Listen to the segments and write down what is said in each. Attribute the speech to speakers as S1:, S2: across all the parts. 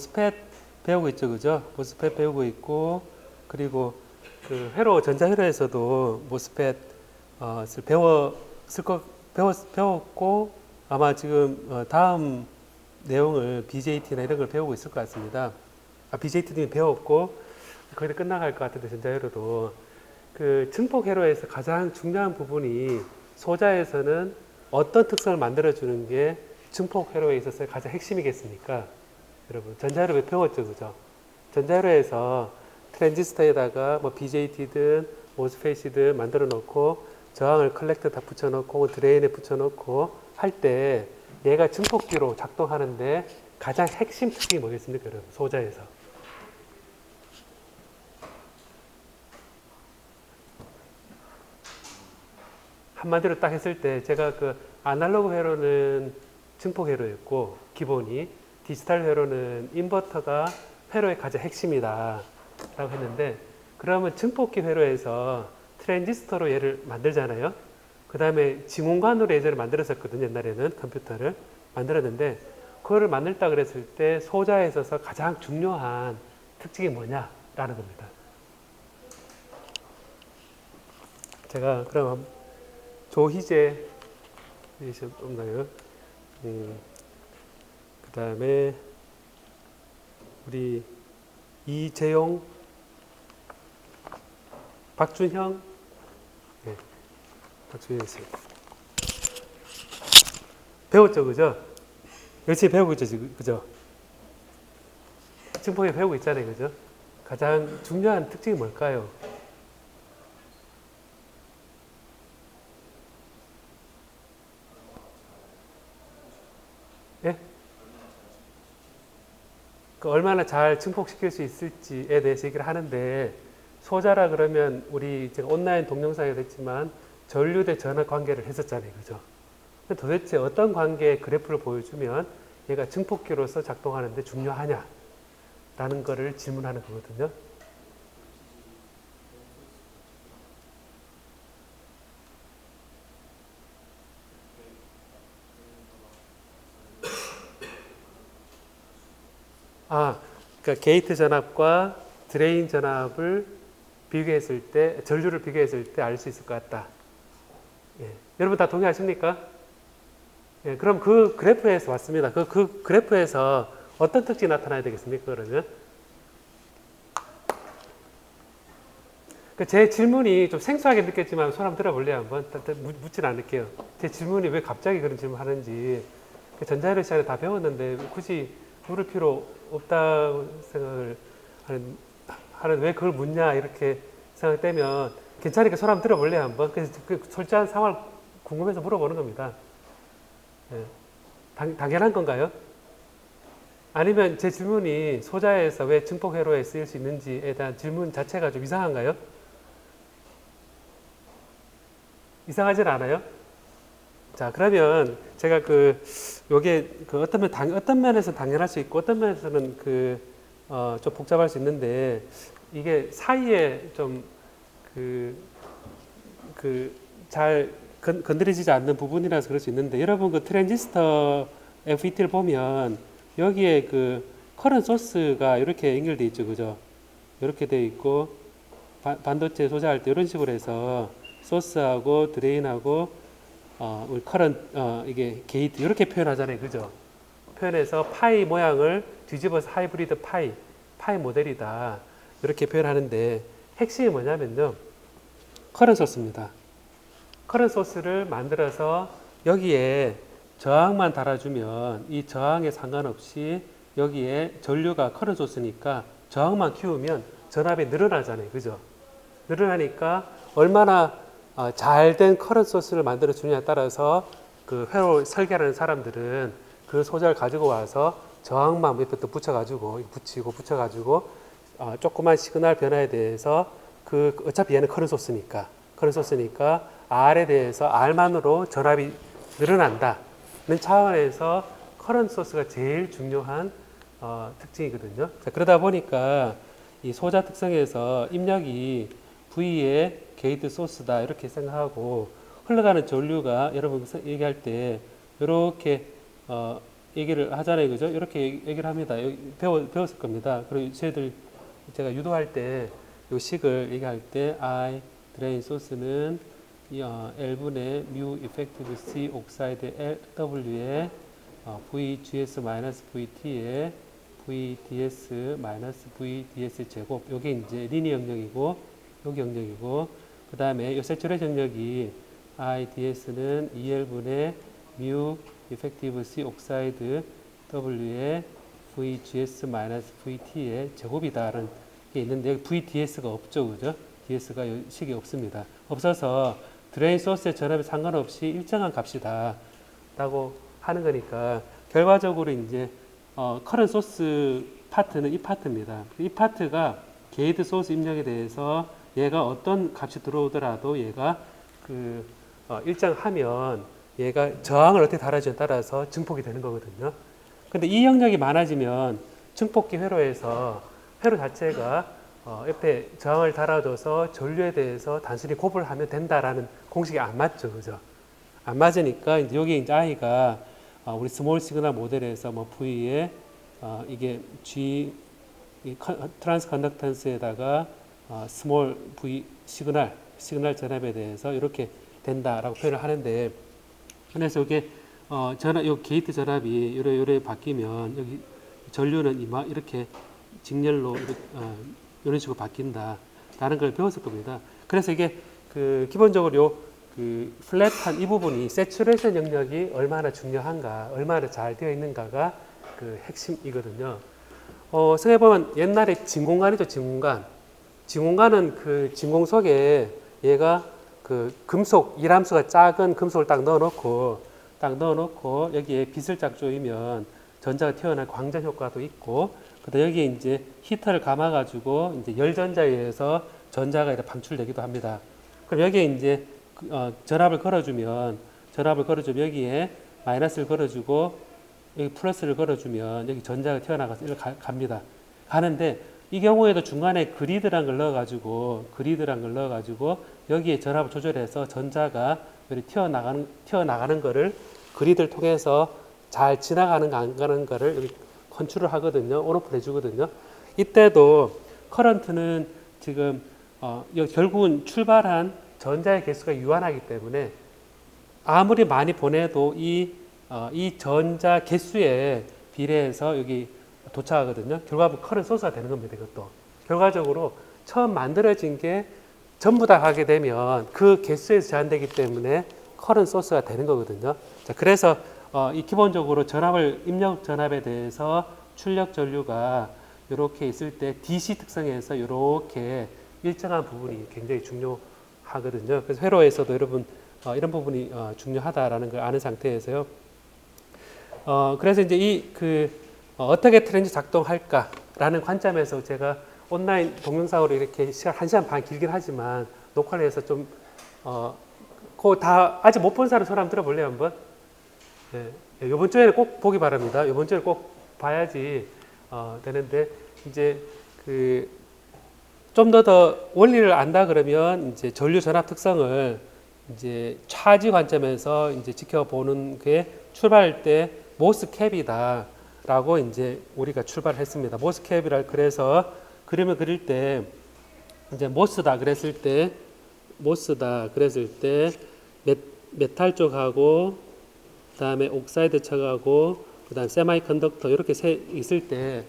S1: 모스펫 배우고 있죠, 그죠? 모스펫 배우고 있고, 그리고 그 회로, 전자회로에서도 모스펫을 배웠고, 아마 지금 다음 내용을 BJT나 이런 걸 배우고 있을 것 같습니다. BJT도 배웠고, 거의 다 끝나갈 것 같은데, 전자회로도. 그 증폭회로에서 가장 중요한 부분이 소자에서는 어떤 특성을 만들어주는 게 증폭회로에 있어서 가장 핵심이겠습니까? 여러분, 전자회로 왜 배웠죠, 그죠? 전자회로에서 트랜지스터에다가 뭐 BJT든 모스펫이든 만들어 놓고 저항을 컬렉터 다 붙여 놓고 드레인에 붙여 놓고 할 때 얘가 증폭기로 작동하는데 가장 핵심 특징이 뭐겠습니까, 여러분? 소자에서. 한마디로 딱 했을 때 제가 그 아날로그 회로는 증폭 회로였고 기본이 디지털 회로는 인버터가 회로의 가장 핵심이다 라고 했는데, 그러면 증폭기 회로에서 트랜지스터로 얘를 만들잖아요. 그 다음에 지문관으로 예전에 만들었었거든요. 옛날에는 컴퓨터를 만들었는데, 그거를 만들다 그랬을 때 소자에 있어서 가장 중요한 특징이 뭐냐라는 겁니다. 제가 그럼 조희재 없나요? 그 다음에 우리 이재용, 박준형, 네, 박준형 있습니다. 배웠죠, 그죠? 열심히 배우고 있죠, 지금, 그죠? 증폭에 배우고 있잖아요, 그죠? 가장 중요한 특징이 뭘까요? 예? 그 얼마나 잘 증폭시킬 수 있을지에 대해서 얘기를 하는데, 소자라 그러면 우리 제가 온라인 동영상에도 했지만 전류 대 전하 관계를 했었잖아요, 그죠? 도대체 어떤 관계의 그래프를 보여주면 얘가 증폭기로서 작동하는데 중요하냐라는 거를 질문하는 거거든요. 그러니까 게이트 전압과 드레인 전압을 비교했을 때, 전류를 비교했을 때 알 수 있을 것 같다. 예. 여러분 다 동의하십니까? 예, 그럼 그 그래프에서 왔습니다. 그 그래프에서 어떤 특징이 나타나야 되겠습니까, 그러면? 제 질문이 좀 생소하게 느꼈지만 손 한번 들어볼래요, 한번? 묻진 않을게요. 제 질문이 왜 갑자기 그런 질문 하는지. 전자회로 시간에 다 배웠는데 굳이 물을 필요 없다고 생각을 하는 왜 그걸 묻냐 이렇게 생각되면 괜찮으니까 손 한번 들어볼래요, 한번? 그래서 그 솔직한 상황을 궁금해서 물어보는 겁니다. 예. 당연한 건가요? 아니면 제 질문이 소자에서 왜 증폭회로에 쓰일 수 있는지에 대한 질문 자체가 좀 이상한가요? 이상하진 않아요? 자, 그러면 제가 요게 어떤 면에서 당연할 수 있고 어떤 면에서는 좀 복잡할 수 있는데, 이게 사이에 좀 잘 건드려지지 않는 부분이라서 그럴 수 있는데, 여러분 그 트랜지스터 FET를 보면 여기에 그 커런트 소스가 이렇게 연결돼 있죠, 그죠? 이렇게 돼 있고 반도체 소자할 때 이런 식으로 해서 소스하고 드레인하고 우리 이게 게이트 이렇게 표현하잖아요, 그죠? 표현해서 파이 모양을 뒤집어서 하이브리드 파이 모델이다 이렇게 표현하는데, 핵심이 뭐냐면요, 커런트 소스입니다. 커런트 소스를 만들어서 여기에 저항만 달아주면 이 저항에 상관없이 여기에 전류가 커런트 소스니까 저항만 키우면 전압이 늘어나잖아요, 그죠? 늘어나니까 얼마나 잘된 커런트 소스를 만들어 주느냐에 따라서 그 회로 설계하는 사람들은 그 소재를 가지고 와서 저항만 몇 번 더 붙여가지고 붙여가지고 조그만 시그널 변화에 대해서 어차피 얘는 커런트 소스니까 R에 대해서 R만으로 전압이 늘어난다는 차원에서 커런트 소스가 제일 중요한 특징이거든요. 자, 그러다 보니까 이 소자 특성에서 입력이 V의 게이트 소스다 이렇게 생각하고, 흘러가는 전류가 여러분 얘기할 때 이렇게 얘기를 하잖아요, 그죠? 이렇게 얘기를 합니다. 배웠을 겁니다. 그리고 저희들 제가 유도할 때 요 식을 얘기할 때 I 드레인 소스는 L분의 mu effective C 옥사이드 W에 VGS 마이너스 VT에 VDS 마이너스 VDS 제곱 요게 이제 리니 영역이고 여기 영역이고 그 다음에 요 세츄레이션 영역이 IDS는 EL분의 mu effective C 옥사이드 W에 VGS 마이너스 VT의 제곱이다라는 게 있는데 여기 VDS가 없죠, 그죠? DS가 식이 없습니다. 없어서 드레인 소스의 전압에 상관없이 일정한 값이다 라고 하는 거니까 결과적으로 이제 커런 소스 파트는 이 파트입니다. 이 파트가 게이트 소스 입력에 대해서 얘가 어떤 값이 들어오더라도 얘가 일정하면 얘가 저항을 어떻게 달아주냐에 따라서 증폭이 되는 거거든요. 근데 이 영역이 많아지면 증폭기 회로에서 회로 자체가 옆에 저항을 달아줘서 전류에 대해서 단순히 곱을 하면 된다라는 공식이 안 맞죠, 그죠? 안 맞으니까 이제 여기 이제 I가 우리 스몰 시그널 모델에서 뭐 V에 이게 G 트랜스 컨덕턴스에다가 스몰 V 시그널 전압에 대해서 이렇게 된다라고 표현을 하는데 그래서 이게 요 게이트 전압이 요래 바뀌면 여기 전류는 이렇게 직렬로 이런 식으로 바뀐다라는 걸 배웠을 겁니다. 그래서 이게 기본적으로 플랫한 이 부분이 세츄레이션 영역이 얼마나 중요한가, 얼마나 잘 되어 있는가가 핵심이거든요. 생각해보면 옛날에 진공관이죠, 진공관. 진공관은 진공 속에 얘가 금속, 이람수가 작은 금속을 딱 넣어놓고 여기에 빛을 쫙 조이면 전자가 튀어나올 광전 효과도 있고, 그다음 여기에 이제 히터를 감아가지고 이제 열전자에 의해서 전자가 이렇게 방출되기도 합니다. 그럼 여기에 이제 전압을 걸어주면 여기에 마이너스를 걸어주고 여기 플러스를 걸어주면 여기 전자가 튀어나가서 이렇게 갑니다. 가는데 이 경우에도 중간에 그리드란 걸 넣어가지고 여기에 전압을 조절해서 전자가 튀어나가는 거를 그리드를 통해서 잘 지나가는가 안 가는 거를 여기 컨트롤 하거든요. 온오프 해주거든요. 이때도 커런트는 지금 결국은 출발한 전자의 개수가 유한하기 때문에 아무리 많이 보내도 이 전자 개수에 비례해서 여기 도착하거든요. 결과적으로 커런트 소스가 되는 겁니다. 이것도 결과적으로 처음 만들어진 게 전부 다 하게 되면 그 개수에서 제한되기 때문에 커런트 소스가 되는 거거든요. 자, 그래서 이 기본적으로 입력 전압에 대해서 출력 전류가 이렇게 있을 때 DC 특성에서 이렇게 일정한 부분이 굉장히 중요하거든요. 그래서 회로에서도 여러분 이런 부분이 중요하다라는 걸 아는 상태에서요. 그래서 이제 어떻게 트랜지 작동할까라는 관점에서 제가 온라인 동영상으로 이렇게 시간 1시간 반 길긴 하지만 녹화를 해서 좀 그거 다 아직 못 본 사람 손 한번 들어볼래요, 한번? 네, 이번 주에는 꼭 보기 바랍니다. 이번 주에 꼭 봐야지 되는데 이제 좀 더 원리를 안다 그러면 이제 전류 전압 특성을 이제 차지 관점에서 이제 지켜보는 게 출발할 때 모스 캡이다라고 이제 우리가 출발했습니다. 모스 캡이라 그래서 그림을 그릴 때 이제 모스다 그랬을 때 메탈 쪽하고 그다음에 옥사이드 쪽하고 그다음 세마이컨덕터 이렇게 있을 때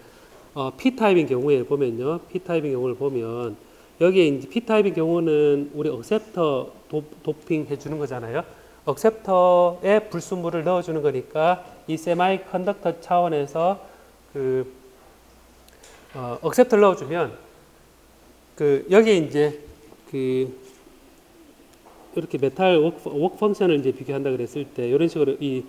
S1: P-타입인 경우에 보면요. P-타입인 경우를 보면 여기에 이제 P-타입인 경우는 우리 억셉터 도핑 해주는 거잖아요. 억셉터에 불순물을 넣어주는 거니까 이 세마이컨덕터 차원에서 억셉터를 넣어주면 여기에 이제 이렇게 메탈 워크 펑션을 이제 비교한다 그랬을 때 이런 식으로 이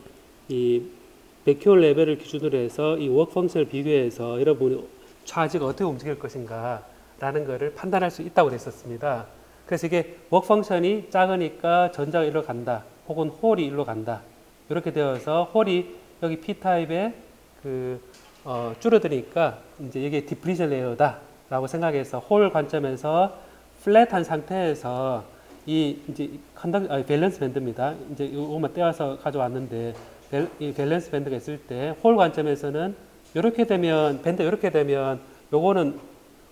S1: 백큐얼 레벨을 기준으로 해서 이 워크 펑션을 비교해서 여러분이 차지가 어떻게 움직일 것인가 라는 것을 판단할 수 있다고 그랬었습니다. 그래서 이게 워크 펑션이 작으니까 전자가 일로 간다 혹은 홀이 일로 간다 이렇게 되어서 홀이 여기 P타입에 줄어드니까 이제 이게 디플리션 레이어다 라고 생각해서 홀 관점에서 플랫한 상태에서 이제 밸런스 밴드입니다. 이제 이것만 떼어서 가져왔는데 이 밸런스 밴드가 있을 때 홀 관점에서는 이렇게 되면 밴드 이렇게 되면 요거는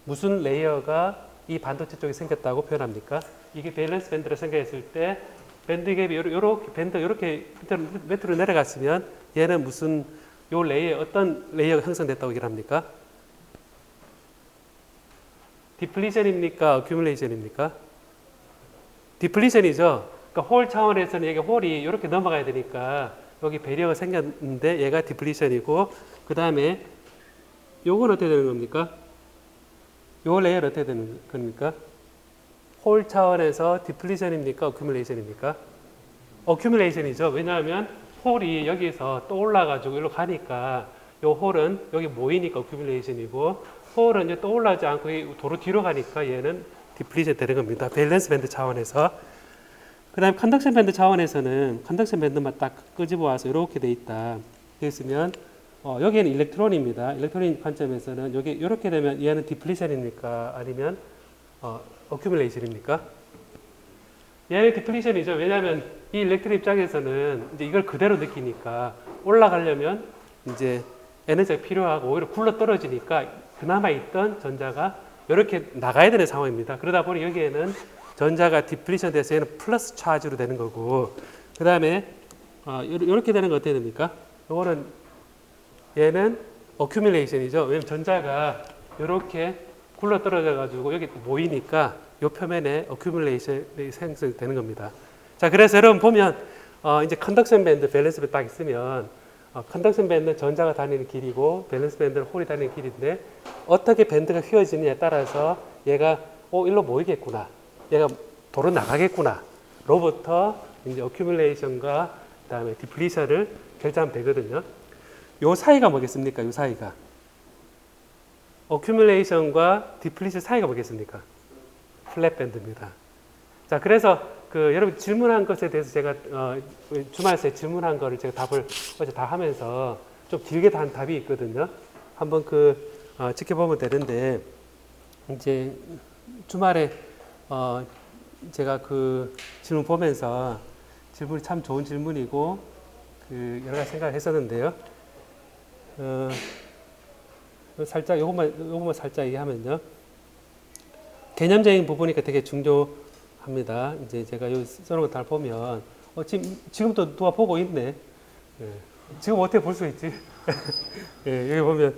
S1: 무슨 레이어가 이 반도체 쪽에 생겼다고 표현합니까? 이게 밸런스 밴드로 생겼을 때 밴드 갭이 요렇게 밴드 이렇게 밑으로 내려갔으면 얘는 무슨 요 레이어 어떤 레이어가 형성됐다고 얘기를 합니까? 디플리션입니까? 어큐뮬레이션입니까? 디플리션이죠. 그러니까 홀 차원에서는 여기 홀이 이렇게 넘어가야 되니까 여기 배리어가 생겼는데 얘가 디플리션이고 그 다음에 요건 어떻게 되는 겁니까? 요 레이어는 어떻게 되는 겁니까? 홀 차원에서 디플리션입니까? 어큐뮬레이션입니까? 어큐뮬레이션이죠. 왜냐하면 홀이 여기서 또 올라가지고 여기로 가니까 요 홀은 여기 모이니까 어큐뮬레이션이고 홀은 이제 또 올라가지 않고 도로 뒤로 가니까 얘는 디플리션 되는 겁니다. 밸런스 밴드 차원에서. 그 다음에 컨덕션 밴드 차원에서는 컨덕션 밴드만 딱 끄집어 와서 이렇게 돼 있다. 그랬으면 여기에는 일렉트론입니다. 일렉트론 관점에서는 여기 이렇게 되면 얘는 디플리션입니까? 아니면 어큐뮬레이션입니까? 얘는 디플리션이죠. 왜냐하면 이 일렉트론 입장에서는 이제 이걸 그대로 느끼니까 올라가려면 이제 에너지가 필요하고 오히려 굴러 떨어지니까 그나마 있던 전자가 이렇게 나가야 되는 상황입니다. 그러다 보니 여기에는 전자가 디플리션 돼서 얘는 플러스 차지로 되는 거고 그 다음에 이렇게 되는 거 어떻게 됩니까? 요거는 얘는 어큐뮬레이션이죠. 왜냐면 전자가 이렇게 굴러 떨어져 가지고 여기 모이니까 요 표면에 어큐뮬레이션이 생성되는 겁니다. 자, 그래서 여러분 보면 이제 컨덕션 밴드, 밸런스 밴드 딱 있으면 컨덕션 밴드는 전자가 다니는 길이고 밸런스 밴드는 홀이 다니는 길인데 어떻게 밴드가 휘어지느냐에 따라서 얘가 일로 모이겠구나. 얘가 도로 나가겠구나. 로부터 이제 어큐뮬레이션과 그다음에 디플리션을 결정하면 되거든요. 요 사이가 뭐겠습니까? 요 사이가. 어큐뮬레이션과 디플리션 사이가 뭐겠습니까? 플랫 밴드입니다. 자, 그래서 여러분 질문한 것에 대해서 제가 주말에 질문한 거를 제가 답을 어제 다 하면서 좀 길게 단 답이 있거든요. 한번 지켜보면 되는데 이제 주말에 제가 질문 보면서 질문이 참 좋은 질문이고 여러 가지 생각을 했었는데요. 살짝 요것만 살짝 얘기하면요. 개념적인 부분이니까 되게 중요합니다. 이제 제가 여기 써놓은 거 다 보면 지금도 누가 보고 있네. 예. 지금 어떻게 볼 수 있지? 예, 여기 보면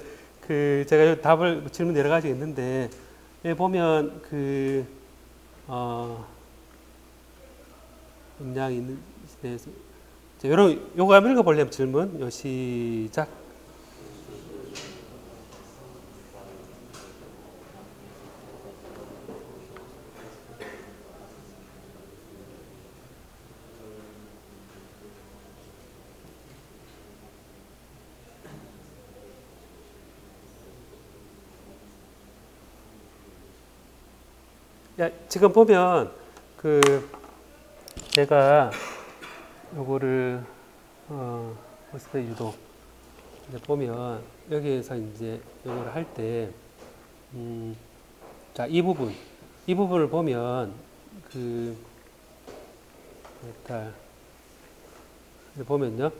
S1: 제가 질문 여러 가지 있는데 여기 보면 음량이 있는 시대에서 요거 한번 읽어보려면 질문 시작. 지금 보면 제가 요거를 모스펫 유도 보면 여기에서 이제 요거를 할 때 자, 이 부분을 보면 메탈 보면요.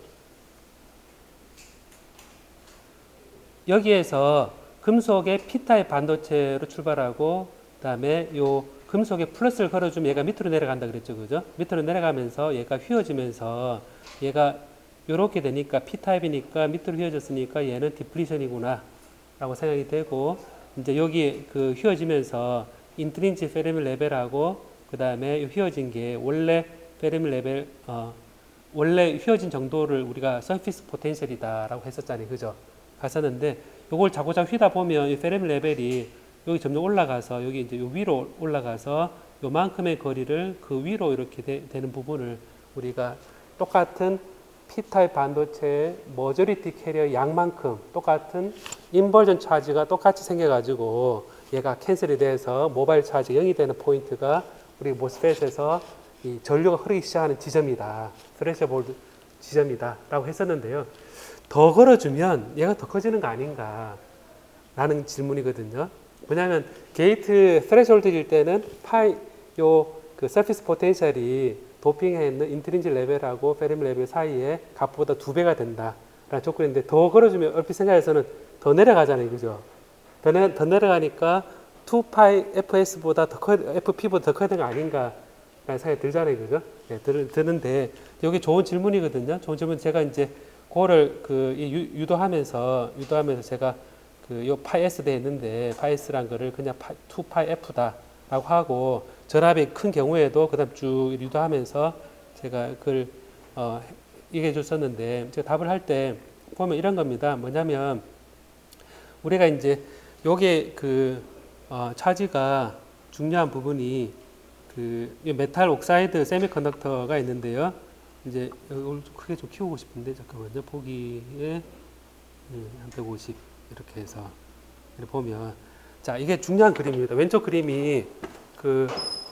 S1: 여기에서 금속의 P타입 반도체로 출발하고 그다음에 요 금속에 플러스를 걸어주면 얘가 밑으로 내려간다 그랬죠, 그죠? 밑으로 내려가면서 얘가 휘어지면서 얘가 요렇게 되니까 P타입이니까 밑으로 휘어졌으니까 얘는 디플리션이구나 라고 생각이 되고 이제 여기 휘어지면서 인트린지 페르미 레벨하고 그 다음에 휘어진 게 원래 페르미 레벨 원래 휘어진 정도를 우리가 서피스 포텐셜이다 라고 했었잖아요, 그죠? 갔었는데 요걸 자꾸자꾸 휘다 보면 이 페르미 레벨이 여기 점점 올라가서 여기 이제 요 위로 올라가서 요만큼의 거리를 위로 이렇게 되는 부분을 우리가 똑같은 P타입 반도체의 머저리티 캐리어 양만큼 똑같은 인버전 차지가 똑같이 생겨가지고 얘가 캔슬이 돼서 모바일 차지 0이 되는 포인트가 우리 모스펫에서 이 전류가 흐르기 시작하는 지점이다. 스레셔볼드 지점이다. 라고 했었는데요. 더 걸어주면 얘가 더 커지는 거 아닌가 라는 질문이거든요. 왜냐하면 게이트 스레셔홀드일 때는 서피스 포텐셜이 도핑해 있는 인트린식 레벨하고 페르미 레벨 사이에 값보다 2배가 된다라는 조건인데 더 걸어주면 얼핏 생각해서는 더 내려가잖아요, 그죠? 더 내려가니까 2파이 fs보다 더 커야, fp보다 더 커야 되는 거 아닌가라는 생각이 들잖아요, 그죠? 네, 드는데 여기 좋은 질문이거든요. 좋은 질문 제가 이제 그거를 유도하면서 제가 요 파이 s 돼 있는데 파이 s란 거를 그냥 2파이 f다라고 하고 전압이 큰 경우에도 그다음 쭉 유도하면서 제가 그걸 얘기해 줬었는데 제가 답을 할 때 보면 이런 겁니다. 뭐냐면 우리가 이제 요게 차지가 중요한 부분이 메탈 옥사이드 세미컨덕터가 있는데요. 이제 이걸 좀 크게 좀 키우고 싶은데 잠깐만요. 보기에 한 150 이렇게 해서 이렇게 보면 자 이게 중요한 그림입니다. 왼쪽 그림이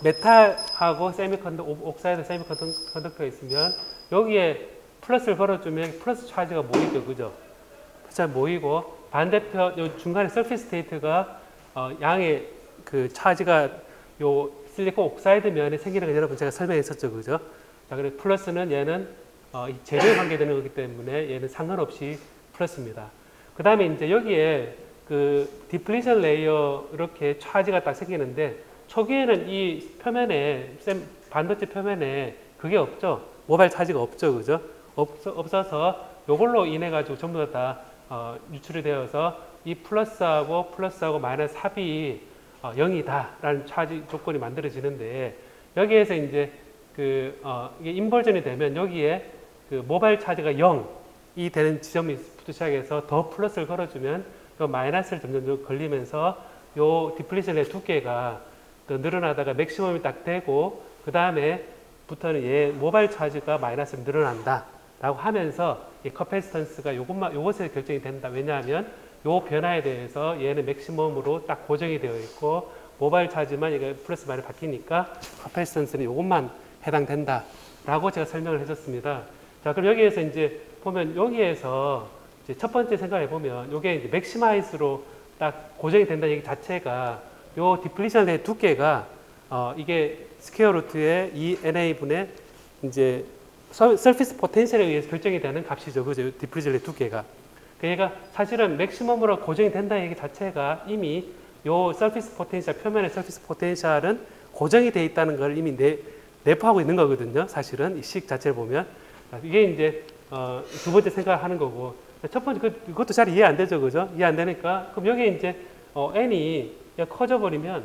S1: 메탈하고 옥사이드 세미컨덕터가 있으면 여기에 플러스를 걸어주면 플러스 차지가 모이죠, 그죠? 잘 모이고 반대편 요 중간에 서피스 스테이트가 양의 차지가 요 실리콘 옥사이드 면에 생기는 걸 여러분 제가 설명했었죠, 그죠? 자, 그래 플러스는 얘는 재료에 관계되는 거기 때문에 얘는 상관없이 플러스입니다. 그 다음에 이제 여기에 디플리션 레이어 이렇게 차지가 딱 생기는데 초기에는 이 표면에 반도체 표면에 그게 없죠. 모바일 차지가 없죠, 그죠? 없어서 요걸로 인해 가지고 전부 다 유출이 되어서 이 플러스하고 마이너스 합이 0이다라는 차지 조건이 만들어지는데 여기에서 이제 이게 인버전이 되면 여기에 모바일 차지가 0이 되는 지점부터 시작해서 더 플러스를 걸어주면 요 마이너스를 점점 걸리면서 요 디플리션의 두께가 더 늘어나다가 맥시멈이 딱 되고 그 다음에 부터는 얘 모바일 차지가 마이너스로 늘어난다라고 하면서 이 커패시턴스가 요것에 결정이 된다. 왜냐하면 요 변화에 대해서 얘는 맥시멈으로 딱 고정이 되어 있고 모바일 차지만 이게 플러스 마이너스 바뀌니까 커패시턴스는 요것만 해당된다라고 제가 설명을 해줬습니다. 자, 그럼 여기에서 이제 보면 여기에서 이제 첫 번째 생각해 보면 요게 이제 맥시마이즈로 딱 고정이 된다는 얘기 자체가 요 디플리션의 두께가 이게 스퀘어 루트의 2NA분의 이제 서피스 포텐셜에 의해서 결정이 되는 값이죠. 그죠? 디플리션의 두께가. 그러니까 사실은 맥시멈으로 고정이 된다는 얘기 자체가 이미 요 서피스 포텐셜, 표면의 서피스 포텐셜은 고정이 되어 있다는 걸 이미 내포하고 있는 거거든요. 사실은 이 식 자체를 보면. 이게 이제 두 번째 생각하는 거고. 첫 번째 그것도 잘 이해 안 되죠. 그죠? 이해 안 되니까 그럼 여기 이제 n이 커져 버리면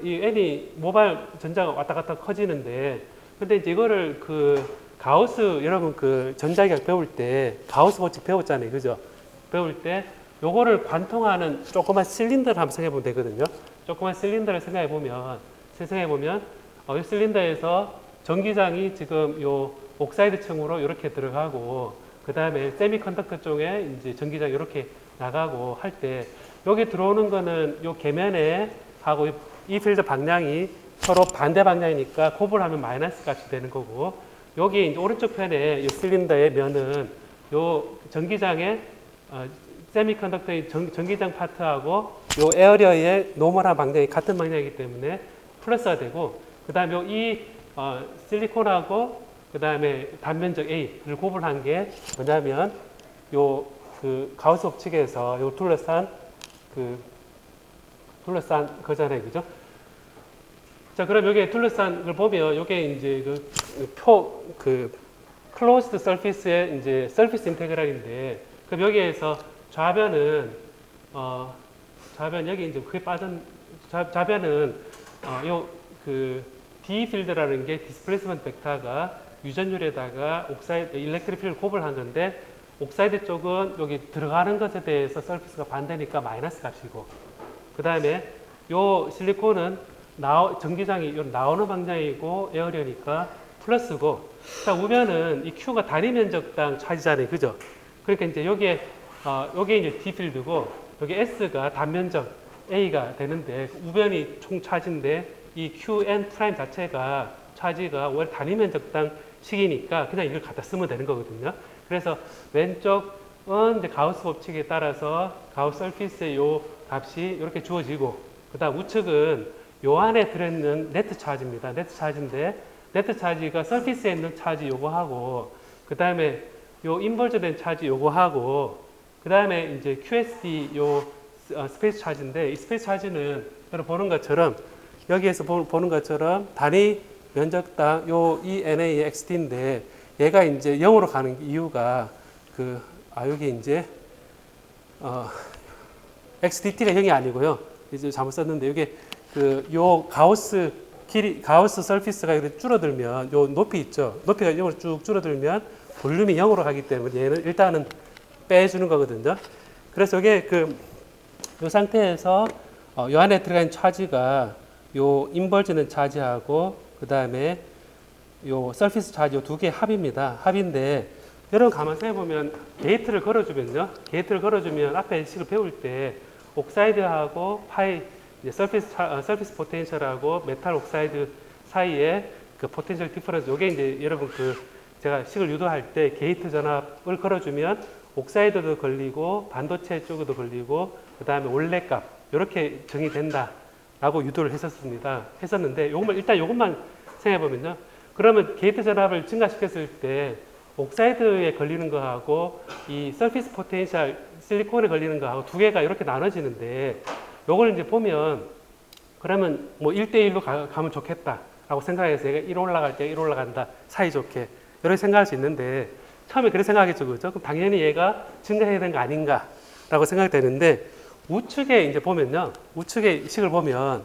S1: 이 n이 모바일 전자가 왔다 갔다 커지는데 근데 이제 이거를 가우스 여러분 전자기학 배울 때 가우스 법칙 배웠잖아요. 그죠? 배울 때 요거를 관통하는 조그만 실린더를 한번 생각해 보면 되거든요. 조그만 실린더를 생각해 보면 이 실린더에서 전기장이 지금 요 옥사이드층으로 이렇게 들어가고 그 다음에 세미컨덕터 쪽에 이제 전기장이 이렇게 나가고 할 때 여기 들어오는 거는 요 계면에 하고 이 필드 방향이 서로 반대 방향이니까 곱을 하면 마이너스 값이 되는 거고 여기 이제 오른쪽 편에 이 실린더의 면은 요 전기장의 세미컨덕터의 전기장 파트하고 요 에어리어의 노멀한 방향이 같은 방향이기 때문에 플러스가 되고 그 다음에 이 실리콘하고 그 다음에 단면적 A를 곱을 한 게 뭐냐면 요 가우스 법칙에서 요 둘러싼 거잖아요, 그죠? 자, 그럼 여기에 둘러싼 걸 보면 요게 이제 closed surface의 이제 surface integral인데 그럼 여기에서 좌변은 좌변 여기 이제 그게 좌변은 D 필드라는 게 디스플레이스먼트 벡터가 유전율에다가 옥사이드 일렉트릭 필드 곱을 한 건데 옥사이드 쪽은 여기 들어가는 것에 대해서 서피스가 반대니까 마이너스 값이고 그 다음에 요 실리콘은 전기장이 나오는 방향이고 에어리어니까 플러스고 자 우변은 이 Q가 단위 면적당 차지잖아요, 그죠? 그러니까 이제 여기에 이제 D 필드고 여기 S가 단면적 A가 되는데 우변이 총 차지인데 이 QN 프라임 자체가 차지가 월 단위 면적당 식이니까 그냥 이걸 갖다 쓰면 되는 거거든요. 그래서 왼쪽은 이제 가우스 법칙에 따라서 가우스 서피스의 요 값이 이렇게 주어지고 그다음 우측은 요 안에 들어있는 네트 차지입니다. 네트 차지인데 네트 차지가 서피스에 있는 차지 요거하고, 그 다음에 요 인버전된 차지 요거하고, 그 다음에 이제 QSD 요 스페이스 차지인데, 이 스페이스 차지는 여러분 보는 것처럼, 여기에서 보는 것처럼 단위 면적당 요 ENA XD인데, 얘가 이제 0으로 가는 이유가 여기 이제 XDT가 0이 아니고요. 이제 잘못 썼는데, 이게 요 가우스 서피스가 이렇게 줄어들면, 요 높이 있죠. 높이가 0으로 쭉 줄어들면 볼륨이 0으로 가기 때문에 얘는 일단은 빼주는 거거든요. 그래서 이게 요 상태에서 요 안에 들어간 차지가 요 인벌지는 차지하고, 그 다음에 요 서피스 차지 요 두 개의 합입니다. 합인데, 여러분 가만 생각해보면 게이트를 걸어주면 앞에 식을 배울 때 옥사이드하고 이제 서피스 포텐셜하고 메탈 옥사이드 사이에 그 포텐셜 디퍼런스, 요게 이제 여러분 제가 식을 유도할 때 게이트 전압을 걸어주면 옥사이드도 걸리고 반도체 쪽에도 걸리고 그 다음에 원래값 이렇게 정의된다라고 유도를 했었는데 일단 요것만 생각해보면요. 그러면 게이트 전압을 증가시켰을 때 옥사이드에 걸리는 거하고 이 서피스 포텐셜 실리콘에 걸리는 거하고 두 개가 이렇게 나눠지는데, 요걸 이제 보면 그러면 뭐 1대1로 가면 좋겠다라고 생각해서 얘가 1 올라갈 때 1 올라간다 사이좋게 이렇게 생각할 수 있는데, 처음에 그렇게 생각했죠, 그죠? 그럼 당연히 얘가 증가해야 되는 거 아닌가라고 생각되는데, 우측에 이제 보면요, 우측에 식을 보면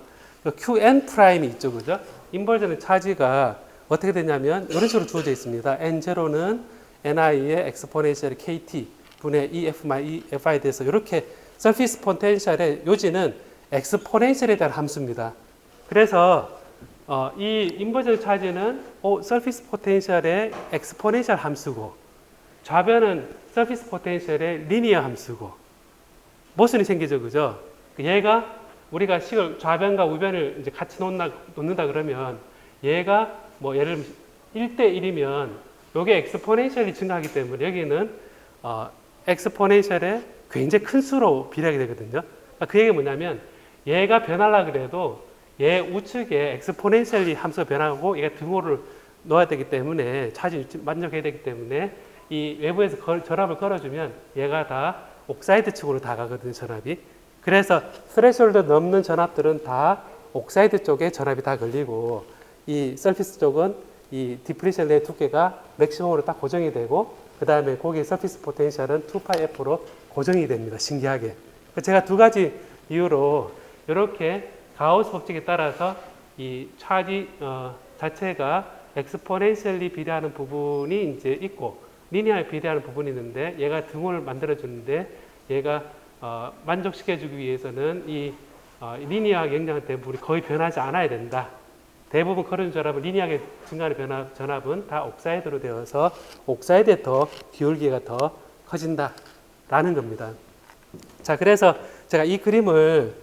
S1: QN 프라임이 있죠, 그죠? 인버전의 차지가 어떻게 되냐면 이런 식으로 주어져 있습니다. N0는 NI의 엑스포넨셜 KT 분의 EFI에 대해서 이렇게 서피스 포텐셜의 요지는 엑스포넨셜에 대한 함수입니다. 그래서 이 인버전 차지는 서피스 포텐셜의 엑스포넨셜 함수고, 좌변은 서피스 포텐셜의 리니어 함수고, 모순이 생기죠, 그죠? 얘가 우리가 식을 좌변과 우변을 이제 같이 놓는다 그러면 얘가 뭐 예를 들면 1대1이면 요게 엑스포넨셜이 증가하기 때문에 여기는 엑스포넨셜의 굉장히 큰 수로 비례하게 되거든요. 그러니까 그 얘기가 뭐냐면 얘가 변하려고 그래도 얘 우측에 엑스포넨셜이 함수가 변하고 얘가 등호를 넣어야 되기 때문에 차지 만족해야 되기 때문에 이 외부에서 전압을 걸어주면 얘가 다 옥사이드 측으로 다 가거든요, 전압이. 그래서 스레셜드 넘는 전압들은 다 옥사이드 쪽에 전압이 다 걸리고, 이 서피스 쪽은 이 디프리션 레이 두께가 맥시멈으로 딱 고정이 되고, 그 다음에 거기 서피스 포텐셜은 2πf로 고정이 됩니다. 신기하게. 제가 두 가지 이유로 이렇게 가우스 법칙에 따라서 이 차지 자체가 엑스포넨셜리 비례하는 부분이 이제 있고 리니어에 비례하는 부분이 있는데, 얘가 등호를 만들어 주는데 얘가 만족시켜주기 위해서는 이 리니어하게 영향된 부분이 거의 변하지 않아야 된다. 대부분 커런트 전압은 리니어하게 증가하는 전압은 다 옥사이드로 되어서 옥사이드에 더 기울기가 더 커진다라는 겁니다. 자, 그래서 제가 이 그림을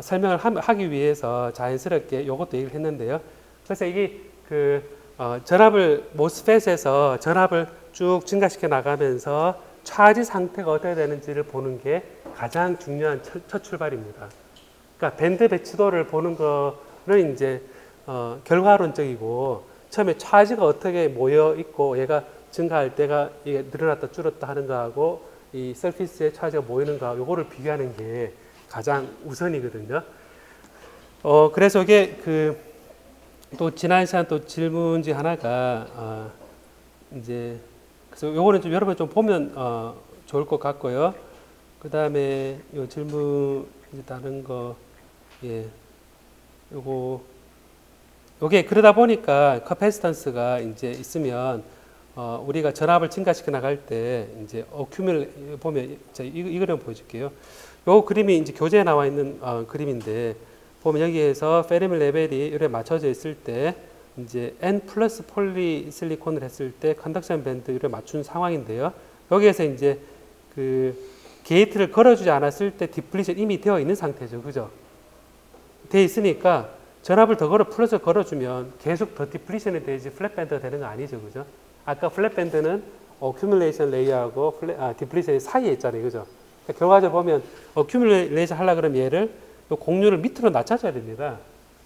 S1: 설명을 하기 위해서 자연스럽게 이것도 얘기를 했는데요. 그래서 이게 전압을 모스펫에서 전압을 쭉 증가시켜 나가면서 차지 상태가 어떻게 되는지를 보는 게 가장 중요한 첫 출발입니다. 그러니까 밴드 배치도를 보는 거는 이제 결과론적이고, 처음에 차지가 어떻게 모여 있고 얘가 증가할 때가 이게 늘어났다 줄었다 하는 거하고 이 서피스에 차지가 모이는 거하고 요거를 비교하는 게 가장 우선이거든요. 그래서 이게 또 지난 시간 또 질문 중 하나가 이제 그래서 요거는 좀 여러분 좀 보면 좋을 것 같고요. 그 다음에 요 질문 이제 다른 거 요게 그러다 보니까 커패시턴스가 이제 있으면 우리가 전압을 증가시켜 나갈 때 이제 어큐뮬 보면 이 그림 보여줄게요. 요 그림이 이제 교재에 나와 있는 그림인데, 보면 여기에서 페르미 레벨이 이렇게 맞춰져 있을 때 이제 N 플러스 폴리실리콘을 했을 때 컨덕션 밴드를 맞춘 상황인데요. 여기에서 이제 게이트를 걸어주지 않았을 때 디플리션 이미 되어 있는 상태죠, 그죠? 되어 있으니까 전압을 더 플러스 걸어주면 계속 더 디플리션이 되지 플랫 밴드가 되는 거 아니죠, 그죠? 아까 플랫 밴드는 어큐뮬레이션 레이하고 디플리션 사이에 있잖아요, 그죠? 그러니까 결과적으로 보면 어큐뮬레이션 하려 그러면 얘를 공률을 밑으로 낮춰줘야 됩니다.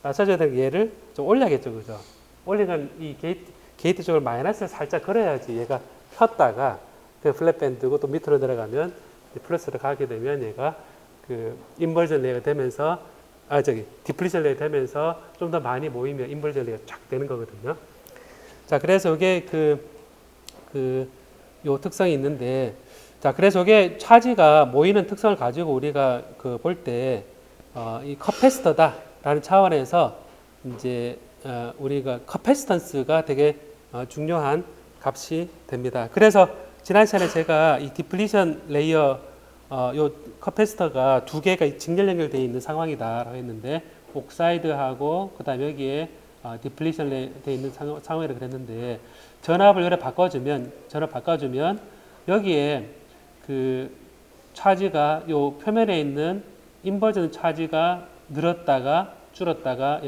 S1: 낮춰줘야 되는 얘를 좀 올려야겠죠, 그죠? 올리는 이 게이트 쪽을 마이너스를 살짝 걸어야지 얘가 폈다가 그 플랫밴드고 또 밑으로 내려가면 플러스로 가게 되면 얘가 그 인버전 레이어가 되면서 디플리션 레이어 되면서 좀 더 많이 모이면 인버전 레이어가 쫙 되는 거거든요. 자, 그래서 이게 요 특성이 있는데, 자, 그래서 이게 차지가 모이는 특성을 가지고 우리가 그 볼 때, 이 커패시터다라는 차원에서 이제, 우리가 커패시턴스가 되게 중요한 값이 됩니다. 그래서 지난 시간에 제가 이 디플리션 레이어, 요 커패시터가 두 개가 직렬 연결되어 있는 상황이다라고 했는데, 옥사이드하고 그 다음에 여기에 디플리션 되어 있는 상황이라고 그랬는데, 전압을 여기에 바꿔주면 여기에 그 차지가 요 표면에 있는 인버전 차지가 늘었다가 줄었다가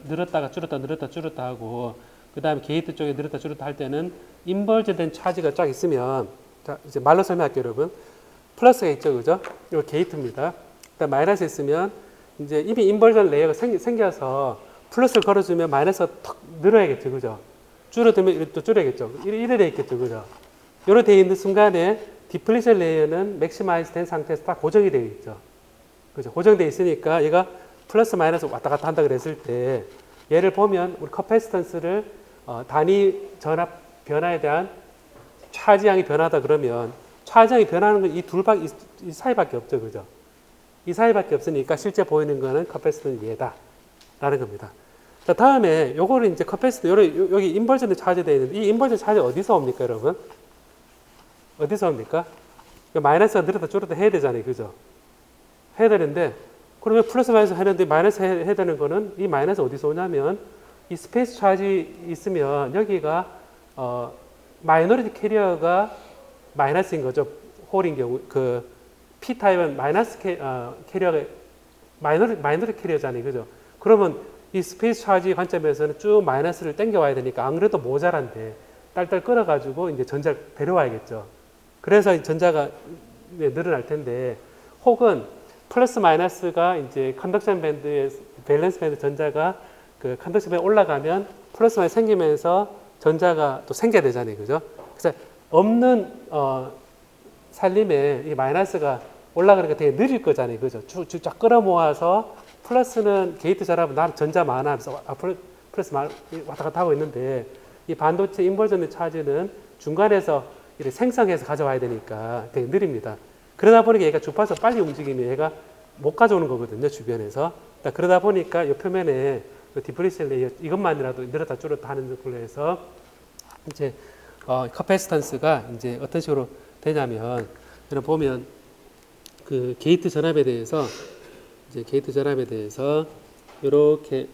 S1: 늘었다가 줄었다 하고, 그 다음에 게이트 쪽에 늘었다 줄었다 할 때는 인버전된 차지가 쫙 있으면, 자 이제 말로 설명할게요 여러분. 플러스가 있죠, 그죠? 요 게이트입니다. 그다음 마이너스 있으면 이제 이미 인버전 레이어가 생겨서 플러스를 걸어주면 마이너스가 턱 늘어야겠죠, 그죠? 줄어들면 또 줄여야겠죠. 이래 돼 있겠죠, 그죠? 이렇게 돼 있는 순간에 디플리션 레이어는 맥시마이즈 된 상태에서 딱 고정이 되어 있죠. 그죠? 고정되어 있으니까 얘가 플러스 마이너스 왔다 갔다 한다 그랬을 때 얘를 보면 우리 커패시턴스를 단위 전압 변화에 대한 차지량이 변하다 그러면 차지량이 변하는 건 이 사이밖에 없죠, 그죠? 이 사이밖에 없으니까 실제 보이는 거는 커패시턴스 얘다라는 겁니다. 자, 다음에 요거를 이제 커패시터 여기 인버전이 차지되어 있는데 이 인버전 차지 어디서 옵니까, 여러분? 어디서 옵니까? 마이너스가 늘었다 줄었다 해야 되잖아요, 그죠? 해야 되는데 그러면 플러스 마이너스 하는데 마이너스 해야 되는 거는 이 마이너스 어디서 오냐면 이 스페이스 차지 있으면 여기가 마이너리티 캐리어가 마이너스인 거죠. 홀인 경우 그 P 타입은 마이너스 캐리어가 마이너리티 캐리어잖아요, 그죠? 그러면 이 스페이스 차지 관점에서는 쭉 마이너스를 당겨와야 되니까 안 그래도 모자란데 딸딸 끌어가지고 이제 전자를 데려와야겠죠. 그래서 전자가 늘어날 텐데, 혹은 플러스 마이너스가 이제 컨덕션 밴드의 밸런스 밴드 전자가 그 컨덕션 밴드 올라가면 플러스 마이너스 생기면서 전자가 또 생겨야 되잖아요, 그죠? 그래서 없는 살림에 이 마이너스가 올라가니까 되게 느릴 거잖아요, 그죠? 쭉 쫙 끌어모아서 플러스는 게이트 전압은 나는 전자 많아 하면서 플러스 왔다 갔다 하고 있는데, 이 반도체 인버전의 차지는 중간에서 이렇게 생성해서 가져와야 되니까 되게 느립니다. 그러다 보니까 얘가 주파수 빨리 움직이면 얘가 못 가져오는 거거든요, 주변에서. 그러다 보니까 이 표면에 디플리션 레이어 이것만이라도 늘었다 줄었다 하는 걸로 해서 이제 커패시턴스가 이제 어떤 식으로 되냐면, 여러분 보면 그 게이트 전압에 대해서 이렇게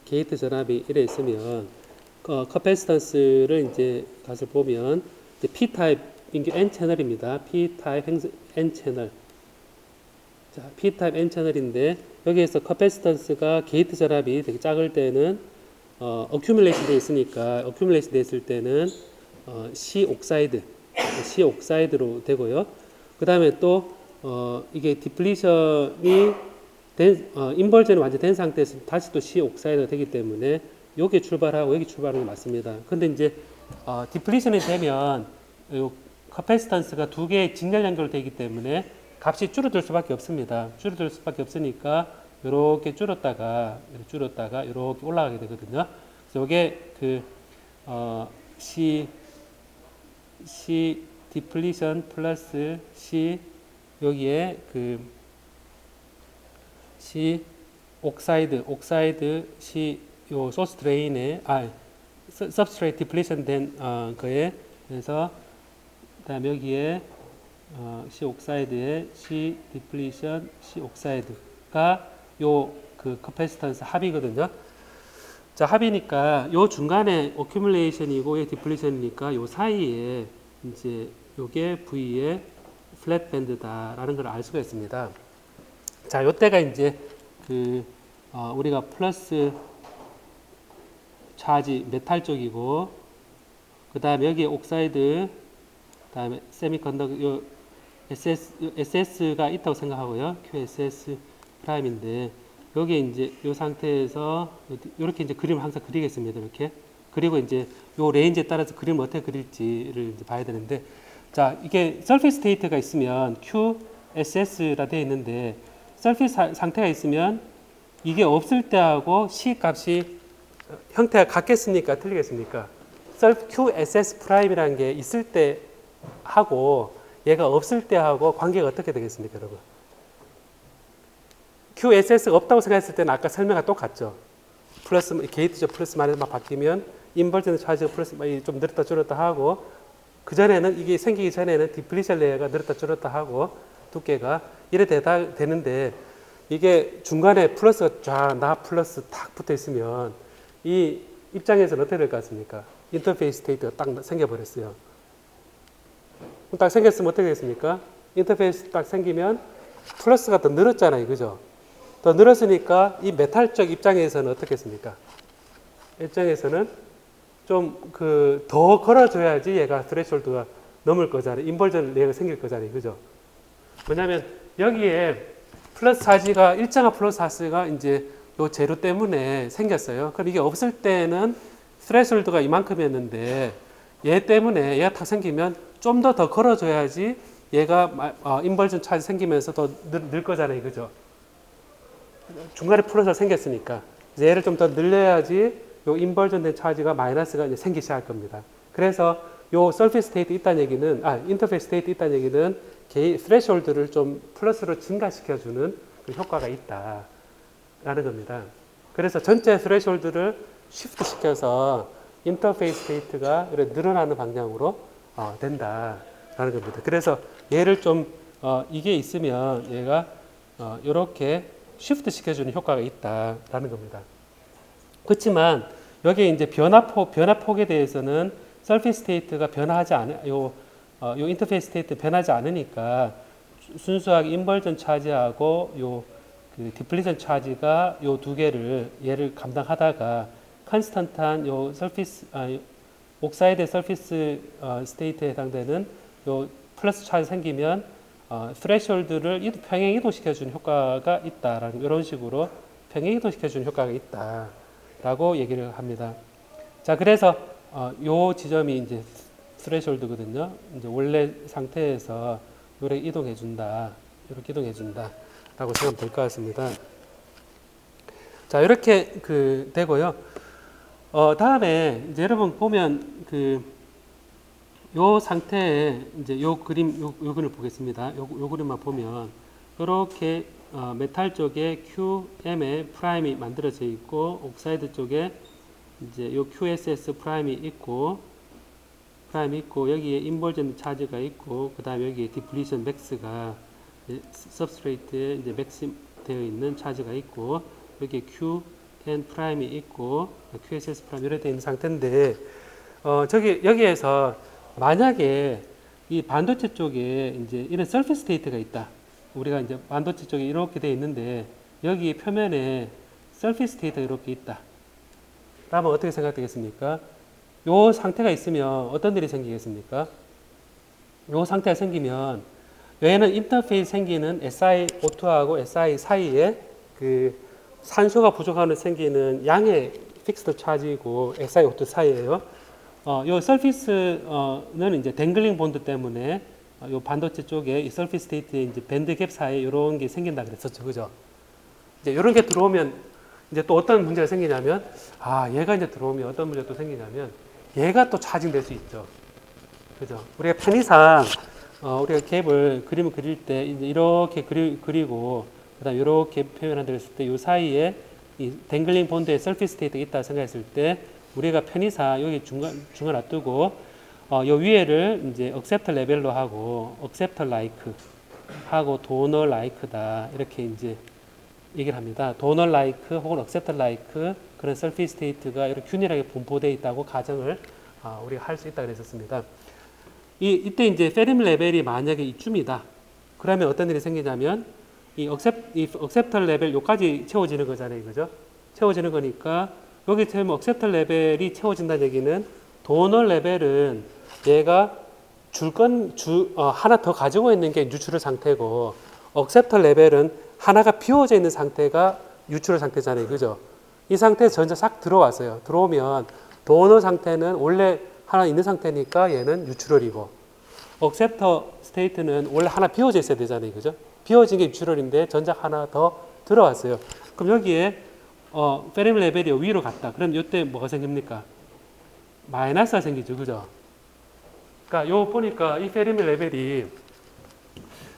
S1: 게이트 전압이 이래 있으면 커패시턴스를 이제 가서 보면 이제 P 타입 N 채널입니다. P 타입 N 채널. 자, P 타입 N 채널인데 여기에서 커패시턴스가 게이트 전압이 되게 작을 때는 어큐뮬레이션 돼 있으니까 어큐뮬레이션 돼 있을 때는 C 옥사이드로 되고요. 그 다음에 또 이게 디플리션이 인버전이 완전 된 상태에서 다시 또 C 옥사이드가 되기 때문에 여기 출발하고 여기 출발하는 게 맞습니다. 근데 이제 디플리션이 되면 요 커패시턴스가 두 개의 직렬 연결되기 때문에 값이 줄어들 수밖에 없습니다. 줄어들 수밖에 없으니까 이렇게 줄었다가 이렇게 올라가게 되거든요. 그래서 이게 그 C 디플리션 플러스 C 여기에 그 C 옥사이드 C 요 소스 드레인에 substrate 디플리션 된 거에 그래서 그다음에 여기에 C 옥사이드에 C 디플리션 C 옥사이드가 요 그 커패시턴스 합이거든요. 자, 합이니까 요 중간에 어큐뮬레이션이고 요 디플리션이니까 요 사이에 이제 요게 V의 플랫 밴드다라는 걸 알 수가 있습니다. 자, 요때가 이제 그 우리가 플러스 차지 메탈 쪽이고, 그 다음에 여기에 옥사이드, 그 다음에 세미컨덕터, 요 SS가 있다고 생각하고요. QSS 프라임인데, 여기 이제 요 상태에서 이렇게 이제 그림을 항상 그리겠습니다. 이렇게 그리고 이제 요 레인지에 따라서 그림을 어떻게 그릴지를 이제 봐야 되는데, 자, 이게 surface state가 있으면 QSS라 되어 있는데, surface 상태가 있으면 이게 없을 때하고 C 값이 형태가 같겠습니까? 틀리겠습니까? QSS 프라임이라는 게 있을 때 하고 얘가 없을 때 하고 관계가 어떻게 되겠습니까, 여러분? QSS가 없다고 생각했을 때는 아까 설명과 똑같죠. 플러스 게이트죠. 플러스 마이너스 바뀌면 인버전 차지가 플러스 좀 늘었다 줄었다 하고, 그 전에는 이게 생기기 전에는 디플리션 레이어가 늘었다 줄었다 하고 두께가 이래 되는데, 이게 중간에 플러스가 나 플러스 탁 붙어 있으면 이 입장에서는 어떻게 될 것 같습니까? 인터페이스 스테이트가 딱 생겨버렸어요. 딱 생겼으면 어떻게 되겠습니까? 인터페이스 딱 생기면 플러스가 더 늘었잖아요. 그죠? 더 늘었으니까 이 메탈적 입장에서는 어떻겠습니까? 입장에서는 좀 더 걸어줘야지 얘가 스레시홀드가 넘을 거잖아요. 인버전 레이어가 생길 거잖아요. 그죠? 뭐냐면 여기에 플러스 차지가 일정한 플러스 차지가 이제 요 재료 때문에 생겼어요. 그럼 이게 없을 때는 스레시홀드가 이만큼이었는데 얘 때문에 얘가 탁 생기면 좀 더 걸어줘야지 얘가 인버전 차지 생기면서 더 늘 거잖아요. 그죠? 중간에 플러스가 생겼으니까 얘를 좀 더 늘려야지 요 인버전 된 차지가 마이너스가 이제 생기기 시작할 겁니다. 그래서 요 서피스 스테이트 있다는 얘기는, 인터페이스 스테이트 있다는 얘기는 스레시홀드를 좀 플러스로 증가시켜주는 그 효과가 있다라는 겁니다. 그래서 전체 스레시홀드를 시프트 시켜서 인터페이스 스테이트가 늘어나는 방향으로 된다라는 겁니다. 그래서 얘를 좀 이게 있으면 얘가 이렇게 시프트 시켜주는 효과가 있다라는 겁니다. 그렇지만 여기 이제 변화폭에 대해서는 서피스 스테이트가 변화하지 요 인터페이스 스테이트 변하지 않으니까 순수하게 인버전 차지하고 그 디플리션 차지가 요 두 개를 얘를 감당하다가 컨스턴트한 요 서피스 옥사이드 서피스 스테이트에 해당되는 요 플러스 차지 생기면 스레시홀드를 평행 이동시켜주는 효과가 있다라는 이런 식으로 평행 이동시켜주는 효과가 있다라고 얘기를 합니다. 자, 그래서 요 지점이 이제 스레시홀드거든요. 이제 원래 상태에서 이렇게 이동해준다, 이렇게 이동해준다라고 생각하면 될 것 같습니다. 자, 이렇게 되고요. 다음에 이제 여러분 보면 요 상태에 이제 요 그림을 보겠습니다. 요 그림만 보면 이렇게 메탈 쪽에 QM의 프라임이 만들어져 있고, 옥사이드 쪽에 이제 요 QSS 프라임이 있고 여기에 인버전 차지가 있고, 그 다음에 여기에 디플리션 맥스가 सब스트레이트에 이제 맥스 되어 있는 차지가 있고, 여기에 QN 프라임이 있고 QSS 프라임 이렇게 되어 있는 상태인데, 여기에서 만약에 이 반도체 쪽에 이제 이런 서피스 스테이트가 있다. 우리가 이제 반도체 쪽에 이렇게 되어 있는데 여기 표면에 서피스 스테이트가 이렇게 있다. 그러면 어떻게 생각되겠습니까? 요 상태가 있으면 어떤 일이 생기겠습니까? 요 상태가 생기면 얘는 인터페이스 생기는 SiO2하고 Si 사이에 산소가 부족하면 생기는 양의 픽스드 차지고 SiO2 사이에요. 요 서피스는 이제 댕글링 본드 때문에 요 반도체 쪽에 이 서피스 스테이트에 이제 밴드 갭 사이에 이런 게 생긴다 그랬었죠. 그죠? 이제 이런 게 들어오면 이제 또 어떤 문제가 생기냐면, 얘가 이제 들어오면 어떤 문제가 또 생기냐면, 얘가 또 차징될 수 있죠. 그죠? 우리가 편의상, 우리가 갭을 그림을 그릴 때 이제 이렇게 그리고, 그 다음에 이렇게 표현한다고 했을 때, 요 사이에 이 댕글링 본드에 서피스 스테이트가 있다 생각했을 때, 우리가 편의상 여기 중간 놔두고, 요 위에를 이제 acceptor 레벨로 하고, acceptor like 하고, donor like다. 이렇게 이제 얘기를 합니다. donor like 혹은 acceptor like 그런 surface state가 이렇게 균일하게 분포되어 있다고 가정을 우리가 할 수 있다 그랬었습니다. 이때 이제 페림 레벨이 만약에 이쯤이다. 그러면 어떤 일이 생기냐면 이 acceptor 레벨 요까지 채워지는 거잖아요. 그죠? 채워지는 거니까 여기 보면 acceptor 레벨이 채워진다는 얘기는 donor 레벨은 얘가 하나 더 가지고 있는 게 뉴트럴 상태고, acceptor 레벨은 하나가 비워져 있는 상태가 뉴트럴 상태잖아요. 그죠? 이 상태에서 전자 싹 들어왔어요. 들어오면 도너 상태는 원래 하나 있는 상태니까 얘는 유출혈이고, 억셉터 스테이트는 원래 하나 비워져 있어야 되잖아요. 그죠? 비워진 게 유출혈인데 전작 하나 더 들어왔어요. 그럼 여기에 페리미 레벨이 위로 갔다. 그럼 이때 뭐가 생깁니까? 마이너스가 생기죠. 그죠? 그러니까 요 보니까 이 페리미 레벨이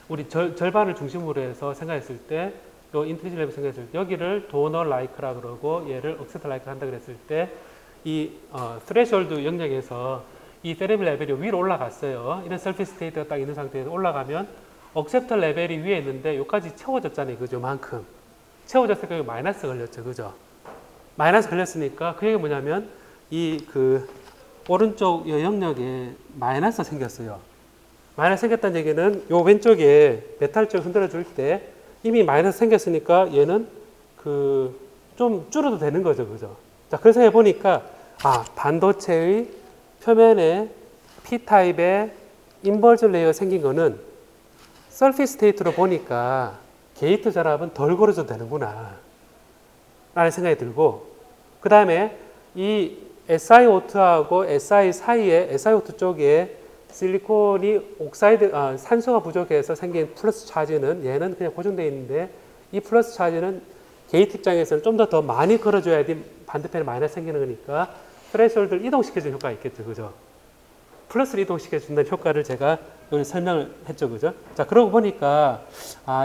S1: 우리 절반을 중심으로 해서 생각했을 때, 요 인트리지 레벨 생각했을 때 여기를 도너 라이크라 그러고 얘를 억셉터 라이크 한다 그랬을 때 이 스레시홀드 영역에서 이 페리미 레벨이 위로 올라갔어요. 이런 서피스 스테이트가 딱 있는 상태에서 올라가면 억셉터 레벨이 위에 있는데 여기까지 채워졌잖아요. 그죠? 만큼 채워졌으니까 여기 마이너스 걸렸죠. 그죠? 마이너스 걸렸으니까 그 얘기가 뭐냐면 이 그 오른쪽 영역에 마이너스가 생겼어요. 마이너스 생겼다는 얘기는 요 왼쪽에 메탈 쪽 흔들어 줄 때 이미 마이너스 생겼으니까 얘는 그 좀 줄어도 되는 거죠. 그죠? 자, 그래서 해보니까 반도체의 표면에 P타입의 인버전 레이어가 생긴 거는 서피스 스테이트로 보니까 게이트 전압은 덜 걸어져도 되는구나 라는 생각이 들고, 그 다음에 이 SiO2하고 Si 사이에 SiO2 쪽에 실리콘이 옥사이드 산소가 부족해서 생긴 플러스 차지는 얘는 그냥 고정되어 있는데, 이 플러스 차지는 게이트 입장에서는 좀 더 많이 걸어줘야지 반대편에 마이너스 생기는 거니까 스레시홀드를 이동시켜주는 효과가 있겠죠. 그죠? 플러스를 이동시켜준다는 효과를 제가 여기 설명을 했죠. 그죠? 자, 그러고 보니까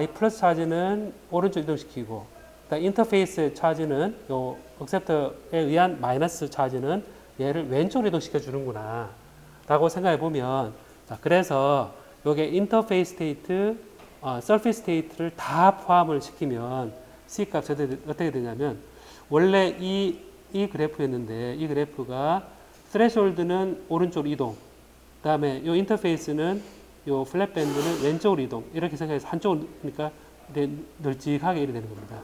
S1: 이 플러스 차지는 오른쪽 이동시키고, 인터페이스 차지는 요 억셉터에 의한 마이너스 차지는 얘를 왼쪽으로 이동시켜 주는구나 라고 생각해 보면, 자, 그래서 요게 인터페이스 스테이트, 서피스 스테이트를 다 포함을 시키면 C 값이 어떻게 되냐면, 원래 이 그래프였는데 이 그래프가 스레시홀드는 오른쪽으로 이동, 그 다음에 요 인터페이스는 요 플랫 밴드는 왼쪽으로 이동, 이렇게 생각해서 한쪽으로, 그러니까 널찍하게 이렇게 되는 겁니다.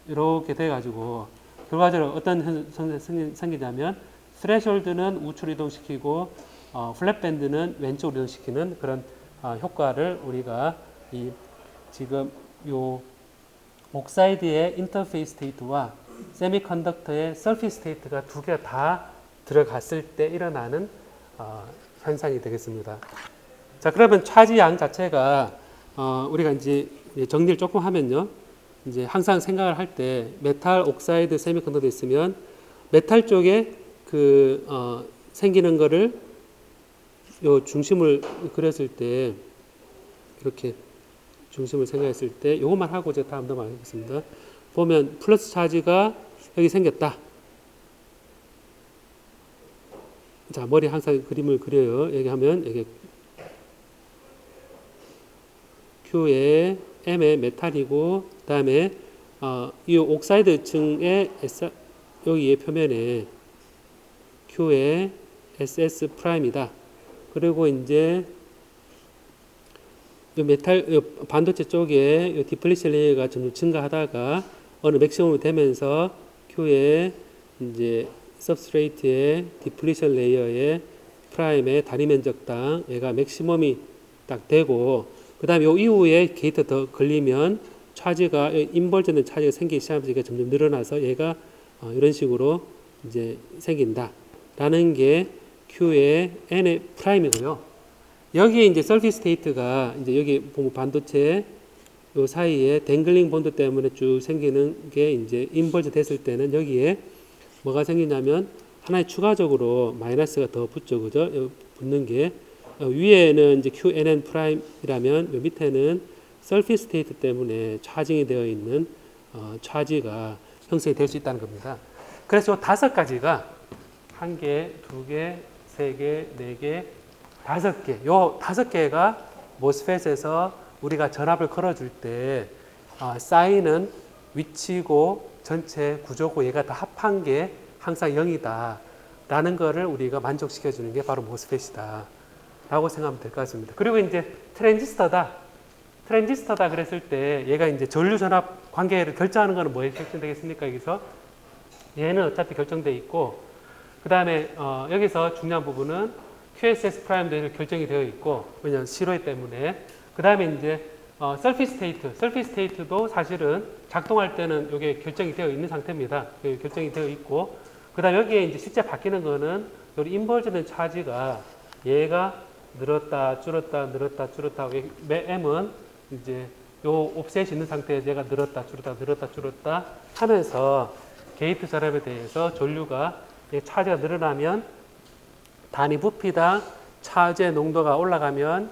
S1: 이렇게 돼가지고 결과적으로 어떤 현상이 생기냐면, 스레시홀드는 우측으로 이동시키고 플랫 밴드는 왼쪽으로 이동시키는 그런 효과를 우리가 이 지금 요 옥사이드의 인터페이스 스테이트와 세미컨덕터의 서피스 스테이트가 두 개가 다 들어갔을 때 일어나는 현상이 되겠습니다. 자, 그러면 차지 양 자체가 우리가 이제 정리를 조금 하면요, 이제 항상 생각을 할 때 메탈 옥사이드 세미컨덕터 있으면 메탈 쪽에 생기는 거를 요 중심을 그렸을 때, 이렇게 중심을 생각했을 때 요것만 하고 제가 다음 넘어가겠습니다. 보면 플러스 차지가 여기 생겼다. 자, 머리 항상 그림을 그려요. 여기 하면 여기 Q에 M의 메탈이고, 그 다음에 이 옥사이드 층의 여기의 표면에 Q에 SS 프라임이다. 그리고 이제 이 메탈 반도체 쪽에 이 디플리션 레이어가 점점 증가하다가 어느 맥시멈이 되면서 Q의 이제 सब스트레이트의 디플리션 레이어의 프라임의 단위 면적당 얘가 맥시멈이 딱 되고, 그 다음에 요 이후에 게이트 더 걸리면 차지가 인벌전된 차지가 생기기 시작하면서 점점 늘어나서 얘가 이런 식으로 이제 생긴다라는 게 Q의 N의 프라임이고요. 여기에 이제 서피스 스테이트가 이제 여기 보면 반도체 요 사이에 댕글링 본드 때문에 쭉 생기는 게 이제 인버전 됐을 때는 여기에 뭐가 생기냐면 하나의 추가적으로 마이너스가 더 붙죠. 그죠? 붙는 게 위에는 이제 QNN 프라임이라면 요 밑에는 서피스 스테이트 때문에 차징이 되어 있는 차지가 형성이 될 수 있다는 겁니다. 그래서 요 5가지가 1개, 2개, 3개, 4개, 5개, 요 5개가 모스펫에서 우리가 전압을 걸어줄 때 쌓이는 위치고 전체 구조고 얘가 다 합한 게 항상 0이다 라는 거를 우리가 만족시켜 주는 게 바로 모스펫이다 라고 생각하면 될 것 같습니다. 그리고 이제 트랜지스터다 그랬을 때 얘가 이제 전류 전압 관계를 결정하는 거는 뭐에 결정되겠습니까? 여기서 얘는 어차피 결정되어 있고, 그 다음에 여기서 중요한 부분은 QSS 프라임도 결정이 되어 있고, 왜냐하면 시로이 때문에. 그 다음에 이제 서피스 스테이트도 사실은 작동할 때는 이게 결정이 되어 있는 상태입니다. 결정이 되어 있고, 그 그다음 여기에 이제 실제 바뀌는 거는 여기 인버전된 차지가 얘가 늘었다 줄었다 늘었다 줄었다 M은 이제 요 옵셋이 있는 상태에서 얘가 늘었다 줄었다 하면서 게이트 전압에 대해서 전류가 차지가 늘어나면 단위 부피당 차지의 농도가 올라가면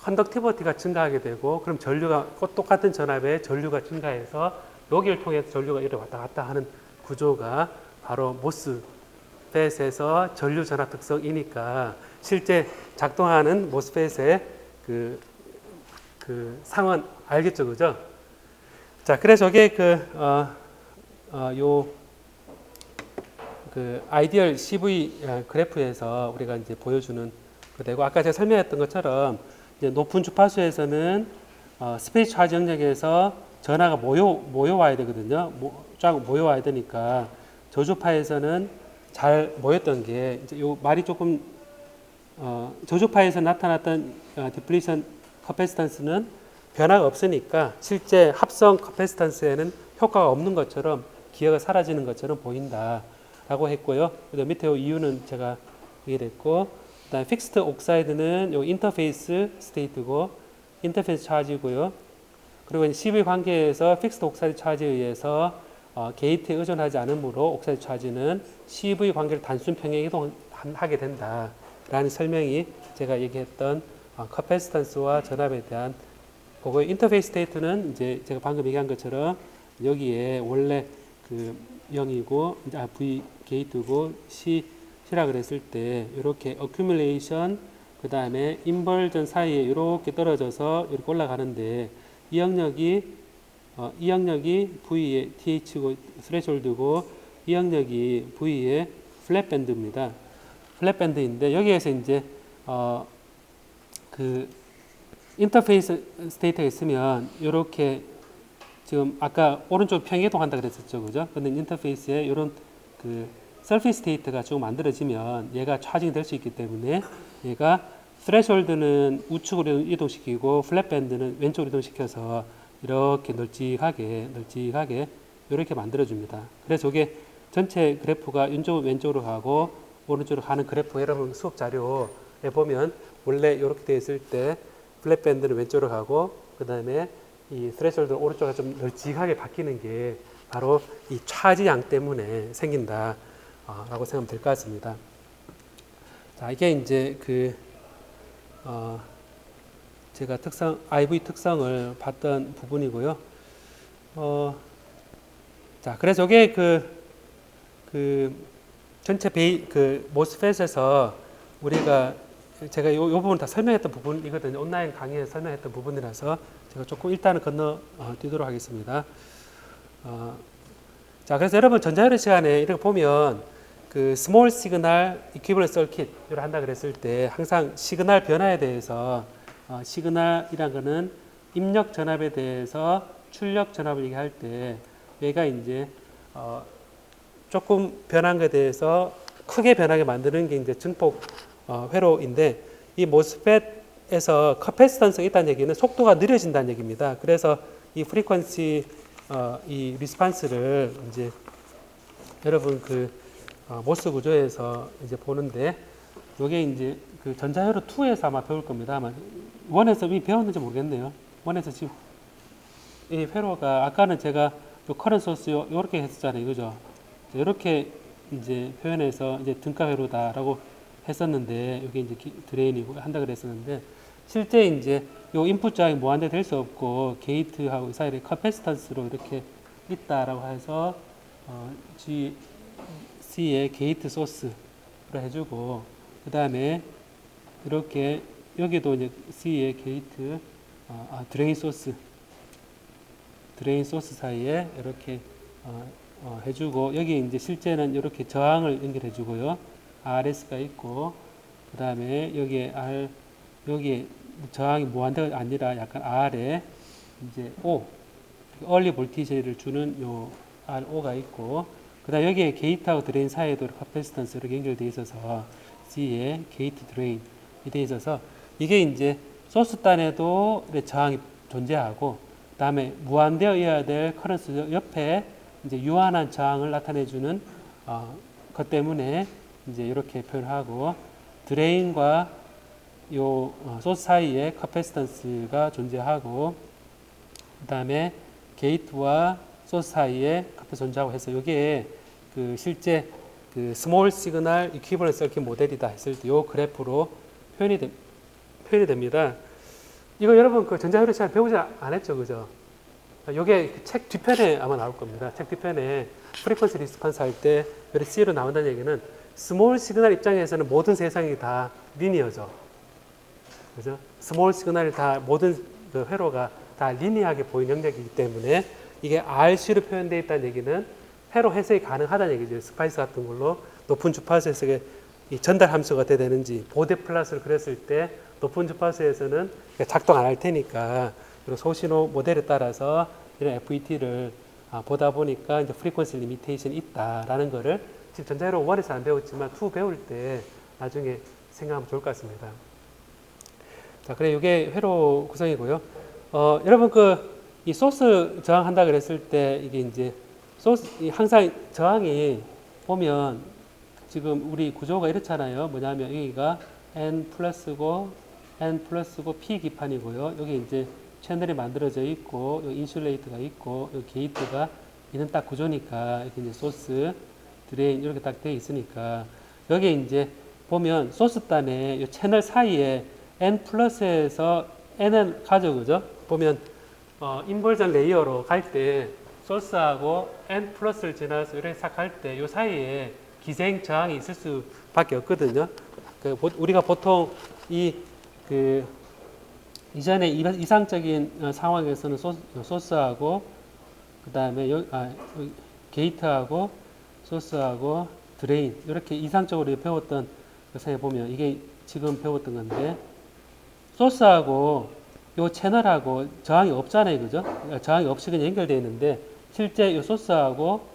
S1: 컨덕티비티가 증가하게 되고 그럼 전류가 똑같은 전압에 전류가 증가해서 여기를 통해서 전류가 이렇게 왔다 갔다 하는 구조가 바로 모스펫에서 전류 전압 특성이니까 실제 작동하는 모스펫의 그 상은 알겠죠, 그죠? 자, 그래서 저게 아이디얼 CV 그래프에서 우리가 이제 보여주는 그대고 아까 제가 설명했던 것처럼 이제 높은 주파수에서는 스페이스 차지 영역에서 전하가 모여와야 되거든요. 쫙 모여와야 되니까 저주파에서는 잘 모였던 게 이제 요 말이 조금 저주파에서 나타났던 디플리션 커패시턴스는 변화가 없으니까 실제 합성 커패시턴스에는 효과가 없는 것처럼 기여가 사라지는 것처럼 보인다라고 했고요. 그다음 밑에 요 이유는 제가 얘기했고, 그다음에 픽스드 옥사이드는 요 인터페이스 스테이트고 인터페이스 차지고요. 그리고 CV 관계에서 픽스드 옥사이드 차지에 의해서 게이트에 의존하지 않으므로 옥사이드 차지는 CV 관계를 단순 평행 이동하게 된다라는 설명이 제가 얘기했던 커패시턴스와 전압에 대한 그거 인터페이스 스테이트는 이제 제가 방금 얘기한 것처럼 여기에 원래 그 0이고 V 게이트고 C라 그랬을 때 이렇게 어큐뮬레이션 그 다음에 인버전 사이에 이렇게 떨어져서 이렇게 올라가는데 이 영역이 V의 TH고 스레숄드고 이 영역이 V의 플랫밴드입니다. 플랫밴드인데 여기에서 이제 그 인터페이스 스테이트가 있으면 이렇게 지금 아까 오른쪽 평이동한다 그랬었죠, 그죠? 근데 인터페이스에 이런 그 서피스 스테이트가 좀 만들어지면 얘가 차징이 될 수 있기 때문에 얘가 스레숄드는 우측으로 이동시키고 플랫밴드는 왼쪽으로 이동시켜서 이렇게 널찍하게 이렇게 만들어줍니다. 그래서 이게 전체 그래프가 왼쪽으로 가고 오른쪽으로 가는 그래프 여러분 수업 자료에 보면 원래 이렇게 되어 있을 때 플랫밴드는 왼쪽으로 가고 그 다음에 이 스레숄드는 오른쪽으로 좀 널찍하게 바뀌는 게 바로 이 차지양 때문에 생긴다 라고 생각하면 될 것 같습니다. 자, 이게 이제 제가 IV 특성을 봤던 부분이고요. 자, 그래서 이게 전체 모스펫에서 우리가 제가 이 부분 다 설명했던 부분이거든요. 온라인 강의에서 설명했던 부분이라서 제가 조금 일단은 건너 뛰도록 하겠습니다. 자, 그래서 여러분 전자요리 시간에 이렇게 보면 스몰 시그널 이퀴벌런트 서킷을 한다 그랬을 때 항상 시그널 변화에 대해서 시그널이란 거는 입력 전압에 대해서 출력 전압을 얘기할 때 얘가 이제 조금 변한 것에 대해서 크게 변하게 만드는 게 이제 증폭 회로인데 이 모스펫에서 커패시턴스가 있다는 얘기는 속도가 느려진다는 얘기입니다. 그래서 이 프리퀀시 이 리스판스를 이제 여러분 모스 구조에서 이제 보는데 요게 이제 전자회로 2에서 아마 배울 겁니다. 아마 1에서 이미 배웠는지 모르겠네요. 1에서 지금 이 회로가 아까는 제가 요 커런트 소스 요렇게 했었잖아요. 그죠? 이렇게 이제 표현해서 이제 등가 회로다라고 했었는데 여기 이제 드레인이고 한다 그랬었는데 실제 이제 요 인풋 저항이 무한대 될 수 없고 게이트하고 사이에 커패시턴스로 이렇게 있다라고 해서 C의 게이트 소스로 해주고 그 다음에 이렇게 여기도 이제 C의 게이트 드레인 소스 사이에 이렇게 해주고 여기 이제 실제는 이렇게 저항을 연결해주고요. RS가 있고 그 다음에 여기에 저항이 무한대가 아니라 약간 R에 이제 O 얼리 볼티지를 주는 요 RO가 있고 그 다음 여기에 게이트하고 드레인 사이에도 커패시턴스 이렇게 연결되어 있어서 C에 게이트 드레인이 되어 있어서 이게 이제 소스단에도 저항이 존재하고 그 다음에 무한되어야 될 커런스 옆에 이제 유한한 저항을 나타내주는 것 때문에 이제 이렇게 표현하고 드레인과 요 소스 사이에 카패시턴스가 존재하고 그 다음에 게이트와 소스 사이에 카패 존재하고 해서 이게 그 실제 그 스몰 시그널 이퀴버런스 서킷 모델이다 했을 때 요 그래프로 표현이 됩니다. 이거 여러분 그 전자효율 시간 배우지 안 했죠, 그죠? 요게 책 뒤편에 아마 나올 겁니다. 책 뒤편에 프리퀀시 리스폰스 할 때 여기 C로 나온다는 얘기는 스몰 시그널 입장에서는 모든 세상이 다 리니어죠. 그죠? 스몰 시그널이 다 모든 그 회로가 다 리니어하게 보이는 영역이기 때문에 이게 RC로 표현되어 있다는 얘기는 회로 해석이 가능하다는 얘기죠. 스파이스 같은 걸로 높은 주파수 해석의 이 전달 함수가 어떻게 되는지 보대 플러스를 그렸을 때 높은 주파수에서는 작동 안 할 테니까 소신호 모델에 따라서 이런 FET를 보다 보니까 이제 프리퀀시 리미테이션이 있다라는 거를 지금 전자회로 1에서 안 배웠지만 2 배울 때 나중에 생각하면 좋을 것 같습니다. 자, 그래 이게 회로 구성이고요. 여러분 이 소스 저항한다 그랬을 때 이게 이제 소스 항상 저항이 보면 지금 우리 구조가 이렇잖아요. 뭐냐면 여기가 N 플러스고 P 기판이고요. 여기 이제 채널이 만들어져 있고 여기 인슐레이터가 있고 여기 게이트가 있는 딱 구조니까 이렇게 이제 소스, 드레인 이렇게 딱 되어 있으니까 여기 이제 보면 소스단에 이 채널 사이에 N 플러스에서 N은 가죠, 그죠? 보면 인버전 레이어로 갈 때 소스하고 N 플러스를 지나서 이렇게 싹 갈 때 이 사이에 기생 저항이 있을 수밖에 없거든요. 우리가 보통 이전에 이상적인 상황에서는 소스하고 그 다음에 게이트하고 소스하고 드레인 이렇게 이상적으로 배웠던 것에 보면 이게 지금 배웠던 건데 소스하고 요 채널하고 저항이 없잖아요, 그죠? 저항이 없이 그냥 연결되어 있는데 실제 요 소스하고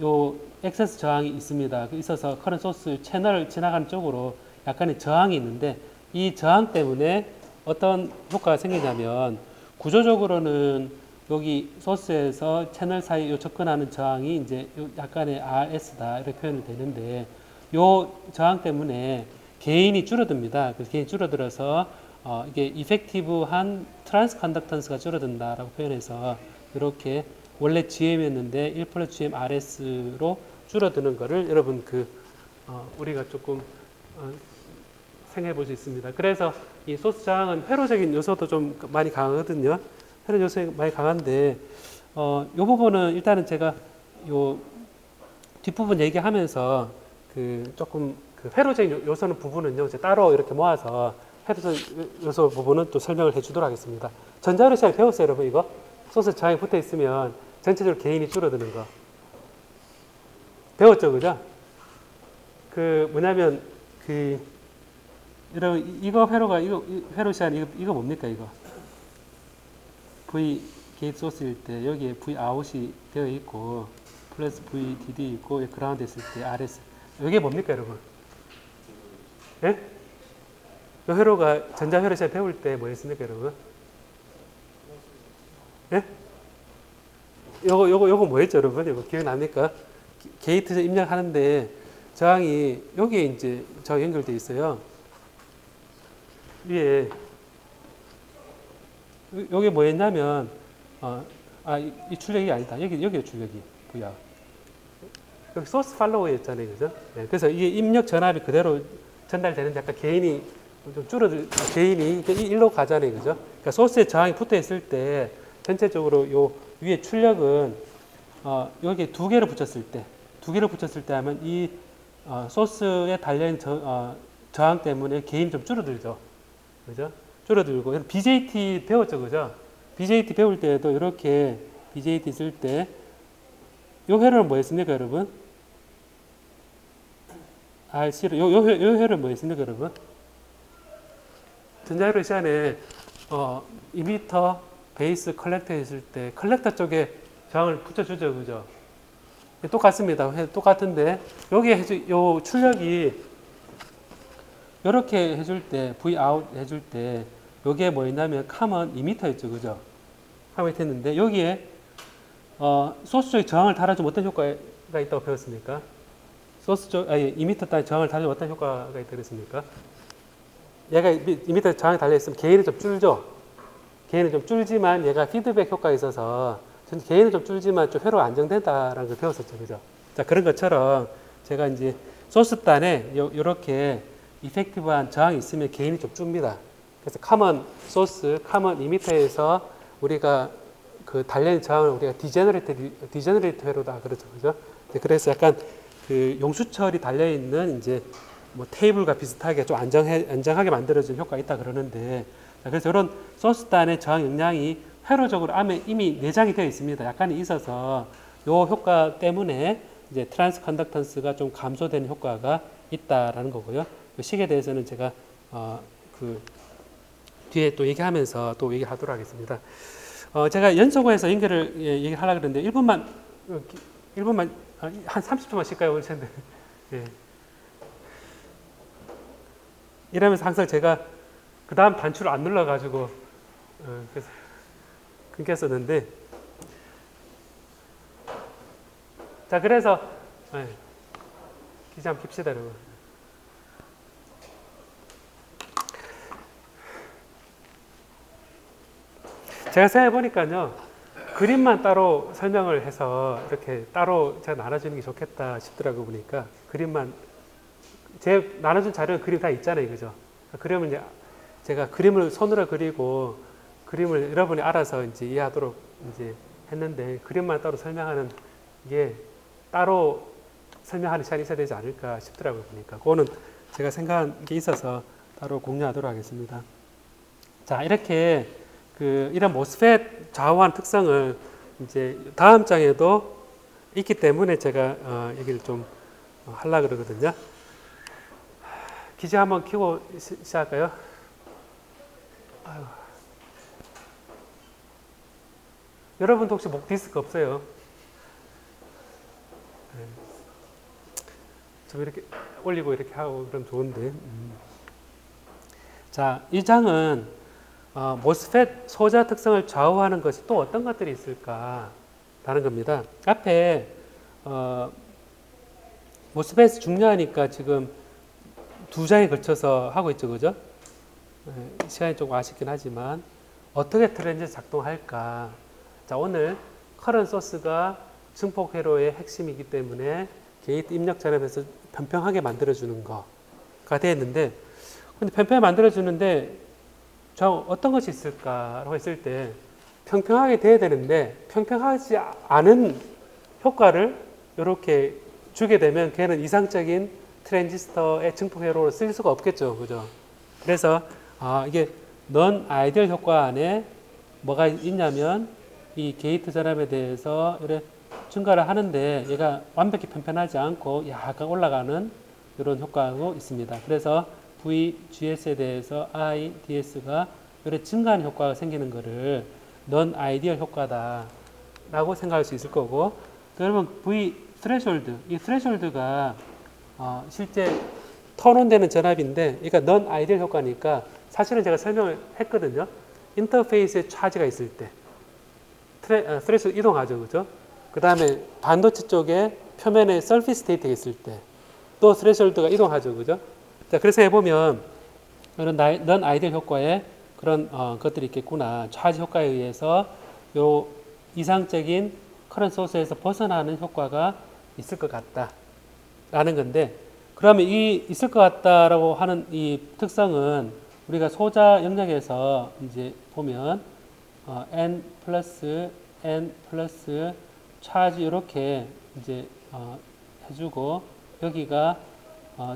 S1: 요 액세스 저항이 있습니다. 있어서 커런트 소스 채널을 지나가는 쪽으로 약간의 저항이 있는데 이 저항 때문에 어떤 효과가 생기냐면 구조적으로는 여기 소스에서 채널 사이 요 접근하는 저항이 이제 약간의 RS다 이렇게 표현이 되는데 요 저항 때문에 게인이 줄어듭니다. 그래서 게인이 줄어들어서 이게 이펙티브한 트랜스 컨덕턴스가 줄어든다라고 표현해서 이렇게 원래 GM이었는데 1 플러스 GM RS로 줄어드는 거를 여러분 우리가 조금 생각해 볼 수 있습니다. 그래서 이 소스 저항은 회로적인 요소도 좀 많이 강하거든요. 회로 요소가 많이 강한데 요 부분은 일단은 제가 요 뒷부분 얘기하면서 조금 회로적인 요소는 부분은요 이제 따로 이렇게 모아서 회로적 요소 부분은 또 설명을 해주도록 하겠습니다. 전자회로 시간에 배웠어요, 여러분 이거? 소스 저항이 붙어 있으면 전체적으로 게인이 줄어드는 거 배웠죠, 그죠? 뭐냐면 여러분 이거 회로가 이거 회로 시간 이거 뭡니까 이거? V 게이트 소스일 때 여기에 V 아웃이 되어 있고 플러스 VDD 있고 그라운드 했을 때 RS 이게 뭡니까 여러분? 예? 이 회로가 전자회로 시간 배울 때 뭐였습니까 여러분? 예? 요거 뭐였죠 여러분? 이거 기억납니까? 게이트 입력하는데 저항이 여기에 이제 저항 연결되어 있어요. 위에 여기 뭐였냐면 이 출력이 아니다. 여기 출력이 V야. 여기 소스 팔로우였잖아요, 그죠? 네, 그래서 이게 입력 전압이 그대로 전달되는데 약간 게인이 좀 게인이 일로 가잖아요, 그죠? 그러니까 소스에 저항이 붙어 있을 때 전체적으로 요 위에 출력은 여기 두 개를 붙였을 때 하면 이 소스에 달려있는 저항 때문에 게인이 좀 줄어들죠. 그죠? 줄어들고 BJT 배웠죠, 그죠? BJT 배울 때도 이렇게 BJT 쓸 때 요 회로는 뭐였습니까, 여러분? RC로 요 회로는 뭐였습니까, 여러분? 전자회로 시간에 이미터 베이스 컬렉터 했을 때 컬렉터 쪽에 저항을 붙여주죠, 그죠? 똑같습니다. 똑같은데 여기 요 출력이 이렇게 해줄 때 V 아웃 해줄 때 요게 뭐였냐면 카먼 2m였죠, 그죠? 카먼 했는데 여기에 소스 쪽에 저항을 달아주면 어떤 효과가 있다고 배웠습니까? 소스 쪽, 아니, 이미터 단위 저항을 달리면 어떤 효과가 있다 그랬습니까? 얘가 이미터 저항이 달려있으면 게인은 좀 줄죠? 게인은 좀 줄지만 얘가 피드백 효과가 있어서 게인은 좀 줄지만 좀 회로가 안정된다라는 걸 배웠었죠. 그죠? 자, 그런 것처럼 제가 이제 소스단에 요렇게 이펙티브한 저항이 있으면 게인이 좀 줍니다. 그래서 커먼 소스, 커먼 이미터에서 우리가 그 달려있는 저항을 우리가 디제너레이트 회로다 그러죠. 그죠? 그래서 약간 그 용수철이 달려있는 이제 뭐 테이블과 비슷하게 좀 안정하게 만들어주는 효과가 있다 그러는데, 그래서 이런 소스단의 저항 역량이 회로적으로 암에 이미 내장이 되어 있습니다. 약간이 있어서 이 효과 때문에 이제 트랜스 컨덕턴스가 좀 감소되는 효과가 있다라는 거고요. 그 식에 대해서는 제가 그 뒤에 또 얘기하면서 또 얘기하도록 하겠습니다. 제가 연속어에서 연결을 얘기하려고 그랬는데 1분만 한 30초만 쉴까요? 오늘 텐데. 예. 이러면서 항상 제가 그 다음 단추를 안 눌러가지고 그래서 끊겼었는데, 자, 그래서 기자 한번 킵시다 여러분. 제가 생각해 보니까요, 그림만 따로 설명을 해서 이렇게 따로 제가 나눠주는 게 좋겠다 싶더라고. 보니까 그림만 제 나눠준 자료는 그림 다 있잖아요, 그죠? 그러면 이제 제가 그림을 손으로 그리고 그림을 여러분이 알아서 이제 이해하도록 이제 했는데, 그림만 따로 설명하는 게 따로 설명하는 시간이 있어야 되지 않을까 싶더라고요. 보니까 그거는 제가 생각한 게 있어서 따로 공유하도록 하겠습니다. 자, 이렇게 이런 모스펫 좌우한 특성을 이제 다음 장에도 있기 때문에 제가 얘기를 좀 하려고 그러거든요. 기지 한번 켜고 시작할까요? 아유. 여러분도 혹시 목 디스크 없어요? 네. 좀 이렇게 올리고 이렇게 하고 그러면 좋은데. 자, 이 장은 모스펫 소자 특성을 좌우하는 것이 또 어떤 것들이 있을까 라는 겁니다. 앞에 모스펫이 중요하니까 지금 두 장에 걸쳐서 하고 있죠, 그죠? 시간이 조금 아쉽긴 하지만 어떻게 트렌즈 작동할까. 자, 오늘 커런트 소스가 증폭 회로의 핵심이기 때문에 게이트 입력 전압에서 평평하게 만들어주는 거가 되었는데, 근데 평평하게 만들어주는데 자, 어떤 것이 있을까라고 했을 때 평평하게 돼야 되는데 평평하지 않은 효과를 이렇게 주게 되면 걔는 이상적인 트랜지스터의 증폭 회로로 쓸 수가 없겠죠, 그죠? 그래서 이게 넌 아이디얼 효과 안에 뭐가 있냐면 이 게이트 전압에 대해서 이렇게 증가를 하는데 얘가 완벽히 평평하지 않고 약간 올라가는 이런 효과가 있습니다. 그래서 VGS에 대해서 IDS가 이렇게 증가하는 효과가 생기는 것을 넌 아이디얼 효과다 라고 생각할 수 있을 거고, 여러분 V threshold, 이 threshold가 실제 턴온 되는 전압인데, 그러니까 넌 아이디얼 효과니까 사실은 제가 설명을 했거든요. 인터페이스에 차지가 있을 때 threshold 이동하죠, 그죠? 그 다음에 반도체 쪽에 표면에 surface state가 있을 때 또 threshold가 이동하죠, 그죠? 자, 그래서 해보면 이런 넌 아이디얼 효과에 그런 것들이 있겠구나. 차지 효과에 의해서 요 이상적인 커런트 소스에서 벗어나는 효과가 있을 것 같다 라는 건데, 그러면 이 있을 것 같다라고 하는 이 특성은 우리가 소자 영역에서 이제 보면 n 플러스 차지 이렇게 이제 해주고, 여기가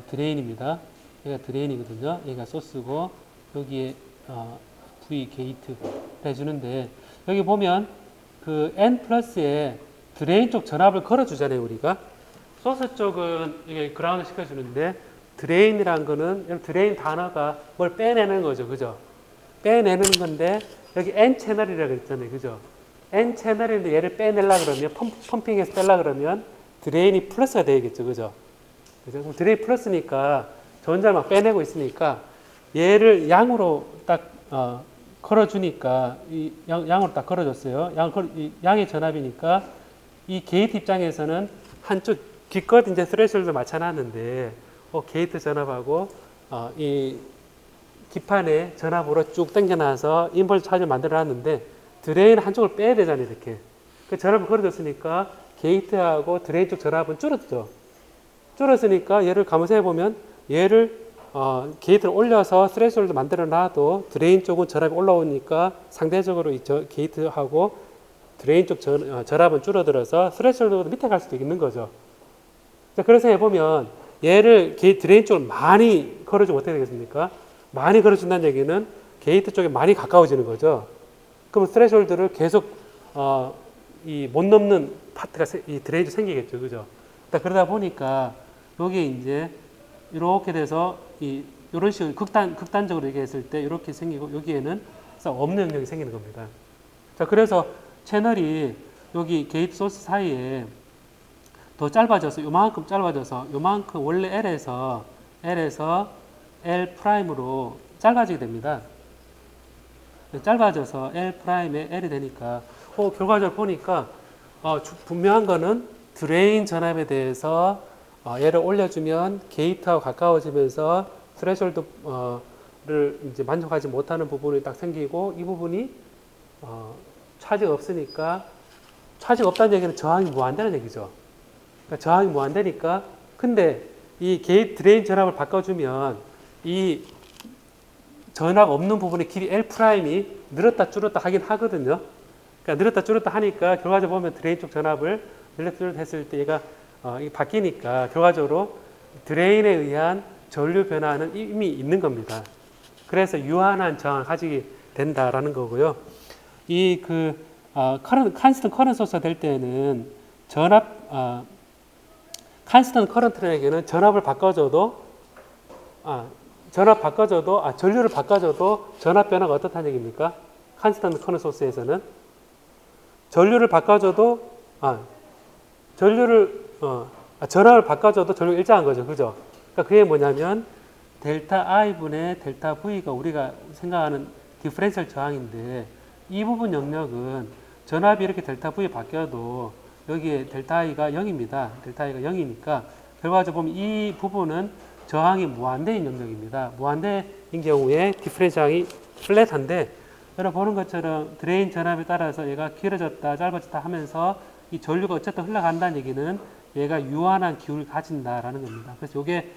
S1: 드레인입니다. 여기가 드레인이거든요. 여기가 소스고 여기에 V 게이트 해주는데, 여기 보면 그 n 플러스에 드레인 쪽 전압을 걸어주잖아요, 우리가. 소스 쪽은 이게 그라운드 시켜주는데, 드레인이란 거는 드레인 단어가 뭘 빼내는 거죠, 그죠? 빼내는 건데 여기 n 채널이라고 했잖아요, 그죠? n 채널인데 얘를 빼내려 그러면 펌핑해서 빼려 그러면 드레인이 플러스가 되겠죠, 그죠? 그럼 드레인 플러스니까 전자를 막 빼내고 있으니까 얘를 양으로 딱 걸어주니까 이 양으로 딱 걸어줬어요. 양의 전압이니까 이 게이트 입장에서는 한쪽 기껏 이제 스레셜드 맞춰놨는데 게이트 전압하고 이 기판에 전압으로 쭉 당겨놔서 임펄스 차지를 만들어놨는데 드레인 한쪽을 빼야 되잖아요. 이렇게 그 전압을 걸어줬으니까 게이트하고 드레인 쪽 전압은 줄었죠. 줄었으니까 얘를 감으세해 보면 얘를 게이트를 올려서 스레셜드 만들어놔도 드레인 쪽은 전압이 올라오니까 상대적으로 이 게이트하고 드레인 쪽 전압은 줄어들어서 스레셜드 밑에 갈 수도 있는 거죠. 자, 그래서 해보면 얘를 드레인 쪽을 많이 걸어주면 어떻게 되겠습니까? 많이 걸어준다는 얘기는 게이트 쪽에 많이 가까워지는 거죠. 그럼 스레셜드를 계속 이 못 넘는 파트가 이 드레인이 생기겠죠, 그죠? 그러다 보니까 여기 이제 이렇게 돼서 이런 식으로 극단적으로 얘기했을 때 이렇게 생기고 여기에는 없는 영역이 생기는 겁니다. 자, 그래서 채널이 여기 게이트 소스 사이에 더 짧아져서 요만큼 짧아져서 요만큼 원래 L에서 L 프라임으로 짧아지게 됩니다. 짧아져서 L 프라임에 L이 되니까 결과적으로 보니까 분명한 거는 드레인 전압에 대해서 얘를 올려주면 게이트하고 가까워지면서 스레셜드를 이제 만족하지 못하는 부분이 딱 생기고 이 부분이 차지가 없으니까 차지가 없다는 얘기는 저항이 무한대는 얘기죠. 그러니까 저항이 무한대니까 근데 이 게이트 드레인 전압을 바꿔주면 이 전압 없는 부분의 길이 L 프라임이 늘었다 줄었다 하긴 하거든요. 그러니까 늘었다 줄었다 하니까 결과적으로 보면 드레인 쪽 전압을 늘렸다 줄였다 했을 때 얘가 바뀌니까 결과적으로 드레인에 의한 전류 변화는 이미 있는 겁니다. 그래서 유한한 저항을 가지게 된다라는 거고요. 이 컨스턴트 커런트 소스가 될 때는 컨스턴트 커런트에게는 전류를 바꿔줘도 전압 변화가 어떻다는 얘기입니까? 컨스턴트 커런트 소스에서는 전류를 바꿔줘도 전압을 바꿔줘도 전류가 일정한 거죠. 그죠? 그러니까 그게 뭐냐면 델타 I분의 델타 V가 우리가 생각하는 디퍼런셜 저항인데 이 부분 영역은 전압이 이렇게 델타 V 바뀌어도 여기에 델타 I가 0입니다. 델타 I가 0이니까 결과적으로 보면 이 부분은 저항이 무한대인 영역입니다. 무한대인 경우에 디퍼런셜 저항이 플랫한데 여러분 보는 것처럼 드레인 전압에 따라서 얘가 길어졌다 짧아졌다 하면서 이 전류가 어쨌든 흘러간다는 얘기는 얘가 유한한 기울을 가진다라는 겁니다. 그래서 이게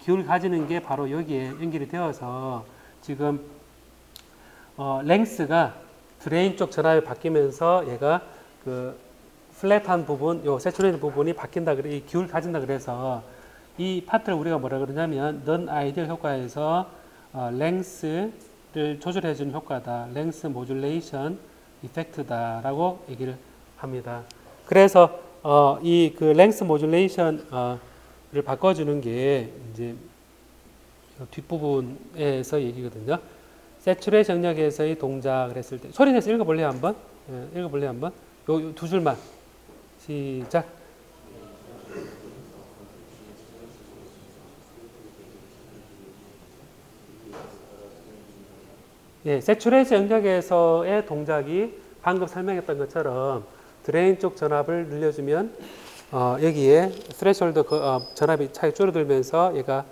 S1: 기울을 가지는 게 바로 여기에 연결이 되어서 지금 랭스가 드레인 쪽 전압이 바뀌면서 얘가 그 플랫한 부분, 요 세츄레이션 부분이 바뀐다 그래, 이 기울을 가진다 그래서 이 파트를 우리가 뭐라 그러냐면 넌 아이디얼 효과에서 랭스를 조절해 주는 효과다. 랭스 모듈레이션 이펙트다라고 얘기를 합니다. 그래서 이 그 랭스 모듈레이션을 바꿔주는 게 이제 뒷부분에서 얘기거든요. 세츄레이션 영역에서의 동작을 했을 때 소리 내서 읽어볼래요 한번? 읽어볼래요 한번? 요 두 줄만 시작. 세츄레이션 영역에서의 동작이 방금 설명했던 것처럼 드레인 쪽 전압을 늘려주면 여기에 스레셜드 전압이 차이 줄어들면서 얘가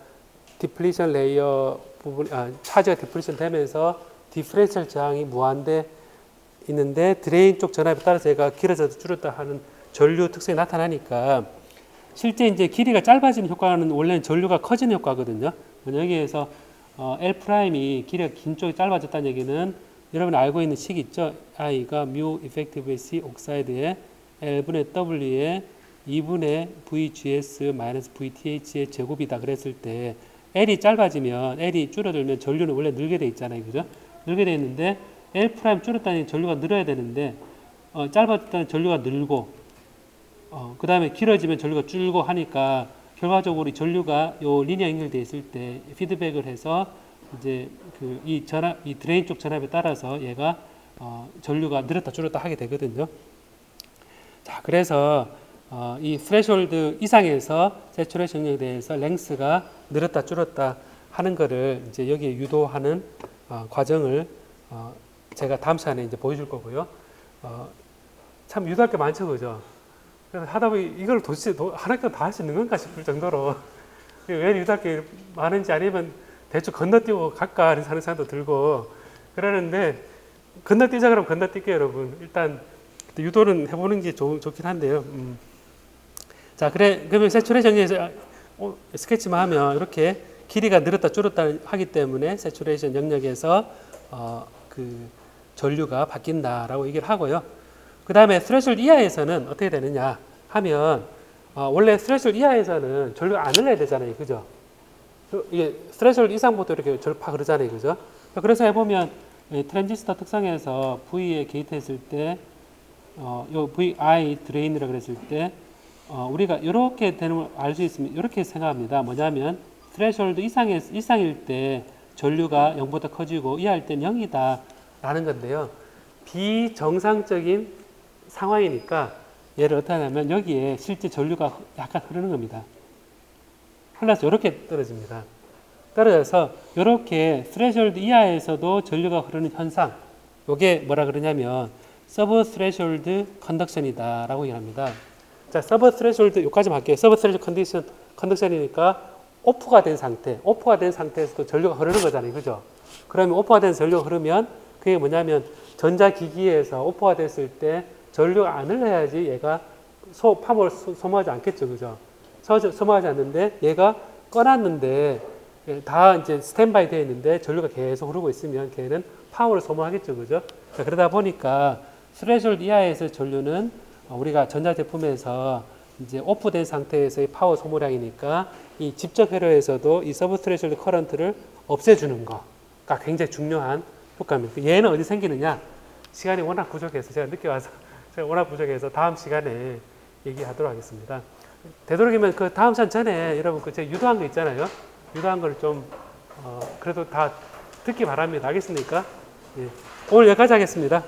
S1: 디플리션 레이어 부분 차지가 디플리션 되면서 디퍼런셜 저항이 무한대 있는데 드레인 쪽 전압에 따라서 얘가 길어져서 줄었다 하는 전류 특성이 나타나니까 실제 이제 길이가 짧아지는 효과는 원래는 전류가 커지는 효과거든요. 여기에서 L 프라임이 길이가 긴 쪽이 짧아졌다는 얘기는 여러분 알고 있는 식 있죠? I가 mu effective C 옥사이드의 L분의 W의 2분의 VGS 마이너스 VTH의 제곱이다 그랬을 때 L이 짧아지면 L이 줄어들면 전류는 원래 늘게 돼 있잖아요. 그죠? 늘게 돼 있는데 L 프라임 줄었다니 전류가 늘어야 되는데 짧아졌다는 전류가 늘고 그 다음에 길어지면 전류가 줄고 하니까 결과적으로 이 전류가 요 리니어 연결되어 있을 때 피드백을 해서 이제 이 드레인 쪽 전압에 따라서 얘가 전류가 늘었다 줄었다 하게 되거든요. 자, 그래서 이 스레숄드 이상에서 세츄레이션 영역에 대해서 랭스가 늘었다 줄었다 하는 거를 이제 여기에 유도하는 과정을 제가 다음 시간에 이제 보여줄 거고요. 참 유도할 게 많죠, 그죠? 그래서 하다 보니 이걸 도대체 하나도 다 할 수 있는 건가 싶을 정도로 왜 유도할 많은지 아니면 대충 건너뛰고 갈까 하는 생각도 들고 그러는데 건너뛰자 그러면 건너뛸게요, 여러분. 일단 유도는 해보는 게 좋긴 한데요. 자, 그러면 세츄레이션에서 스케치만 하면 이렇게 길이가 늘었다 줄었다 하기 때문에 세츄레이션 영역에서 그 전류가 바뀐다라고 얘기를 하고요. 그 다음에 스레셜드 이하에서는 어떻게 되느냐 하면 원래 스레셜드 이하에서는 전류가 안 흘러야 되잖아요, 그죠? 이게 스레셜드 이상부터 이렇게 절파 그러잖아요, 그죠? 그래서 해보면 트랜지스터 특성에서 V에 게이트했을 때, 요 VI 드레인이라 그랬을 때, 우리가 이렇게 되는 걸 알 수 있으면 이렇게 생각합니다. 뭐냐면 스레셜드 이상일 때 전류가 0보다 커지고 이하일 때는 0이다 라는 건데요. 비정상적인 상황이니까 얘를 어떻게 하냐면 여기에 실제 전류가 약간 흐르는 겁니다. 흘러서 이렇게 떨어집니다. 떨어져서 이렇게 스레셜드 이하에서도 전류가 흐르는 현상, 이게 뭐라 그러냐면 서브 스레셜드 컨덕션이다 라고 얘기합니다. 자, 서브 스레셜드 여기까지 할게요. 서브 스레셜드 컨덕션이니까 오프가 된 상태에서도 전류가 흐르는 거잖아요, 그죠? 그러면 오프가 된 전류가 흐르면 그게 뭐냐면 전자기기에서 오프가 됐을 때 전류가 안 흘러야지 얘가 팝을 소모하지 않겠죠, 그죠? 소모하지 않는데 얘가 꺼놨는데 다 이제 스탠바이 되어 있는데 전류가 계속 흐르고 있으면 걔는 파워를 소모하겠죠, 그죠? 그러다 보니까 스레셜드 이하에서 전류는 우리가 전자제품에서 이제 오프된 상태에서의 파워 소모량이니까 이 직접 회로에서도 이 서브 스레셜드 커런트를 없애주는 거가 굉장히 중요한 효과입니다. 얘는 어디 생기느냐? 시간이 워낙 부족해서 제가 늦게 와서 다음 시간에 얘기하도록 하겠습니다. 되도록이면 그 다음 시간 전에 여러분 그 제가 유도한 거 있잖아요. 유도한 걸 좀 그래도 다 듣기 바랍니다. 알겠습니까? 예. 오늘 여기까지 하겠습니다.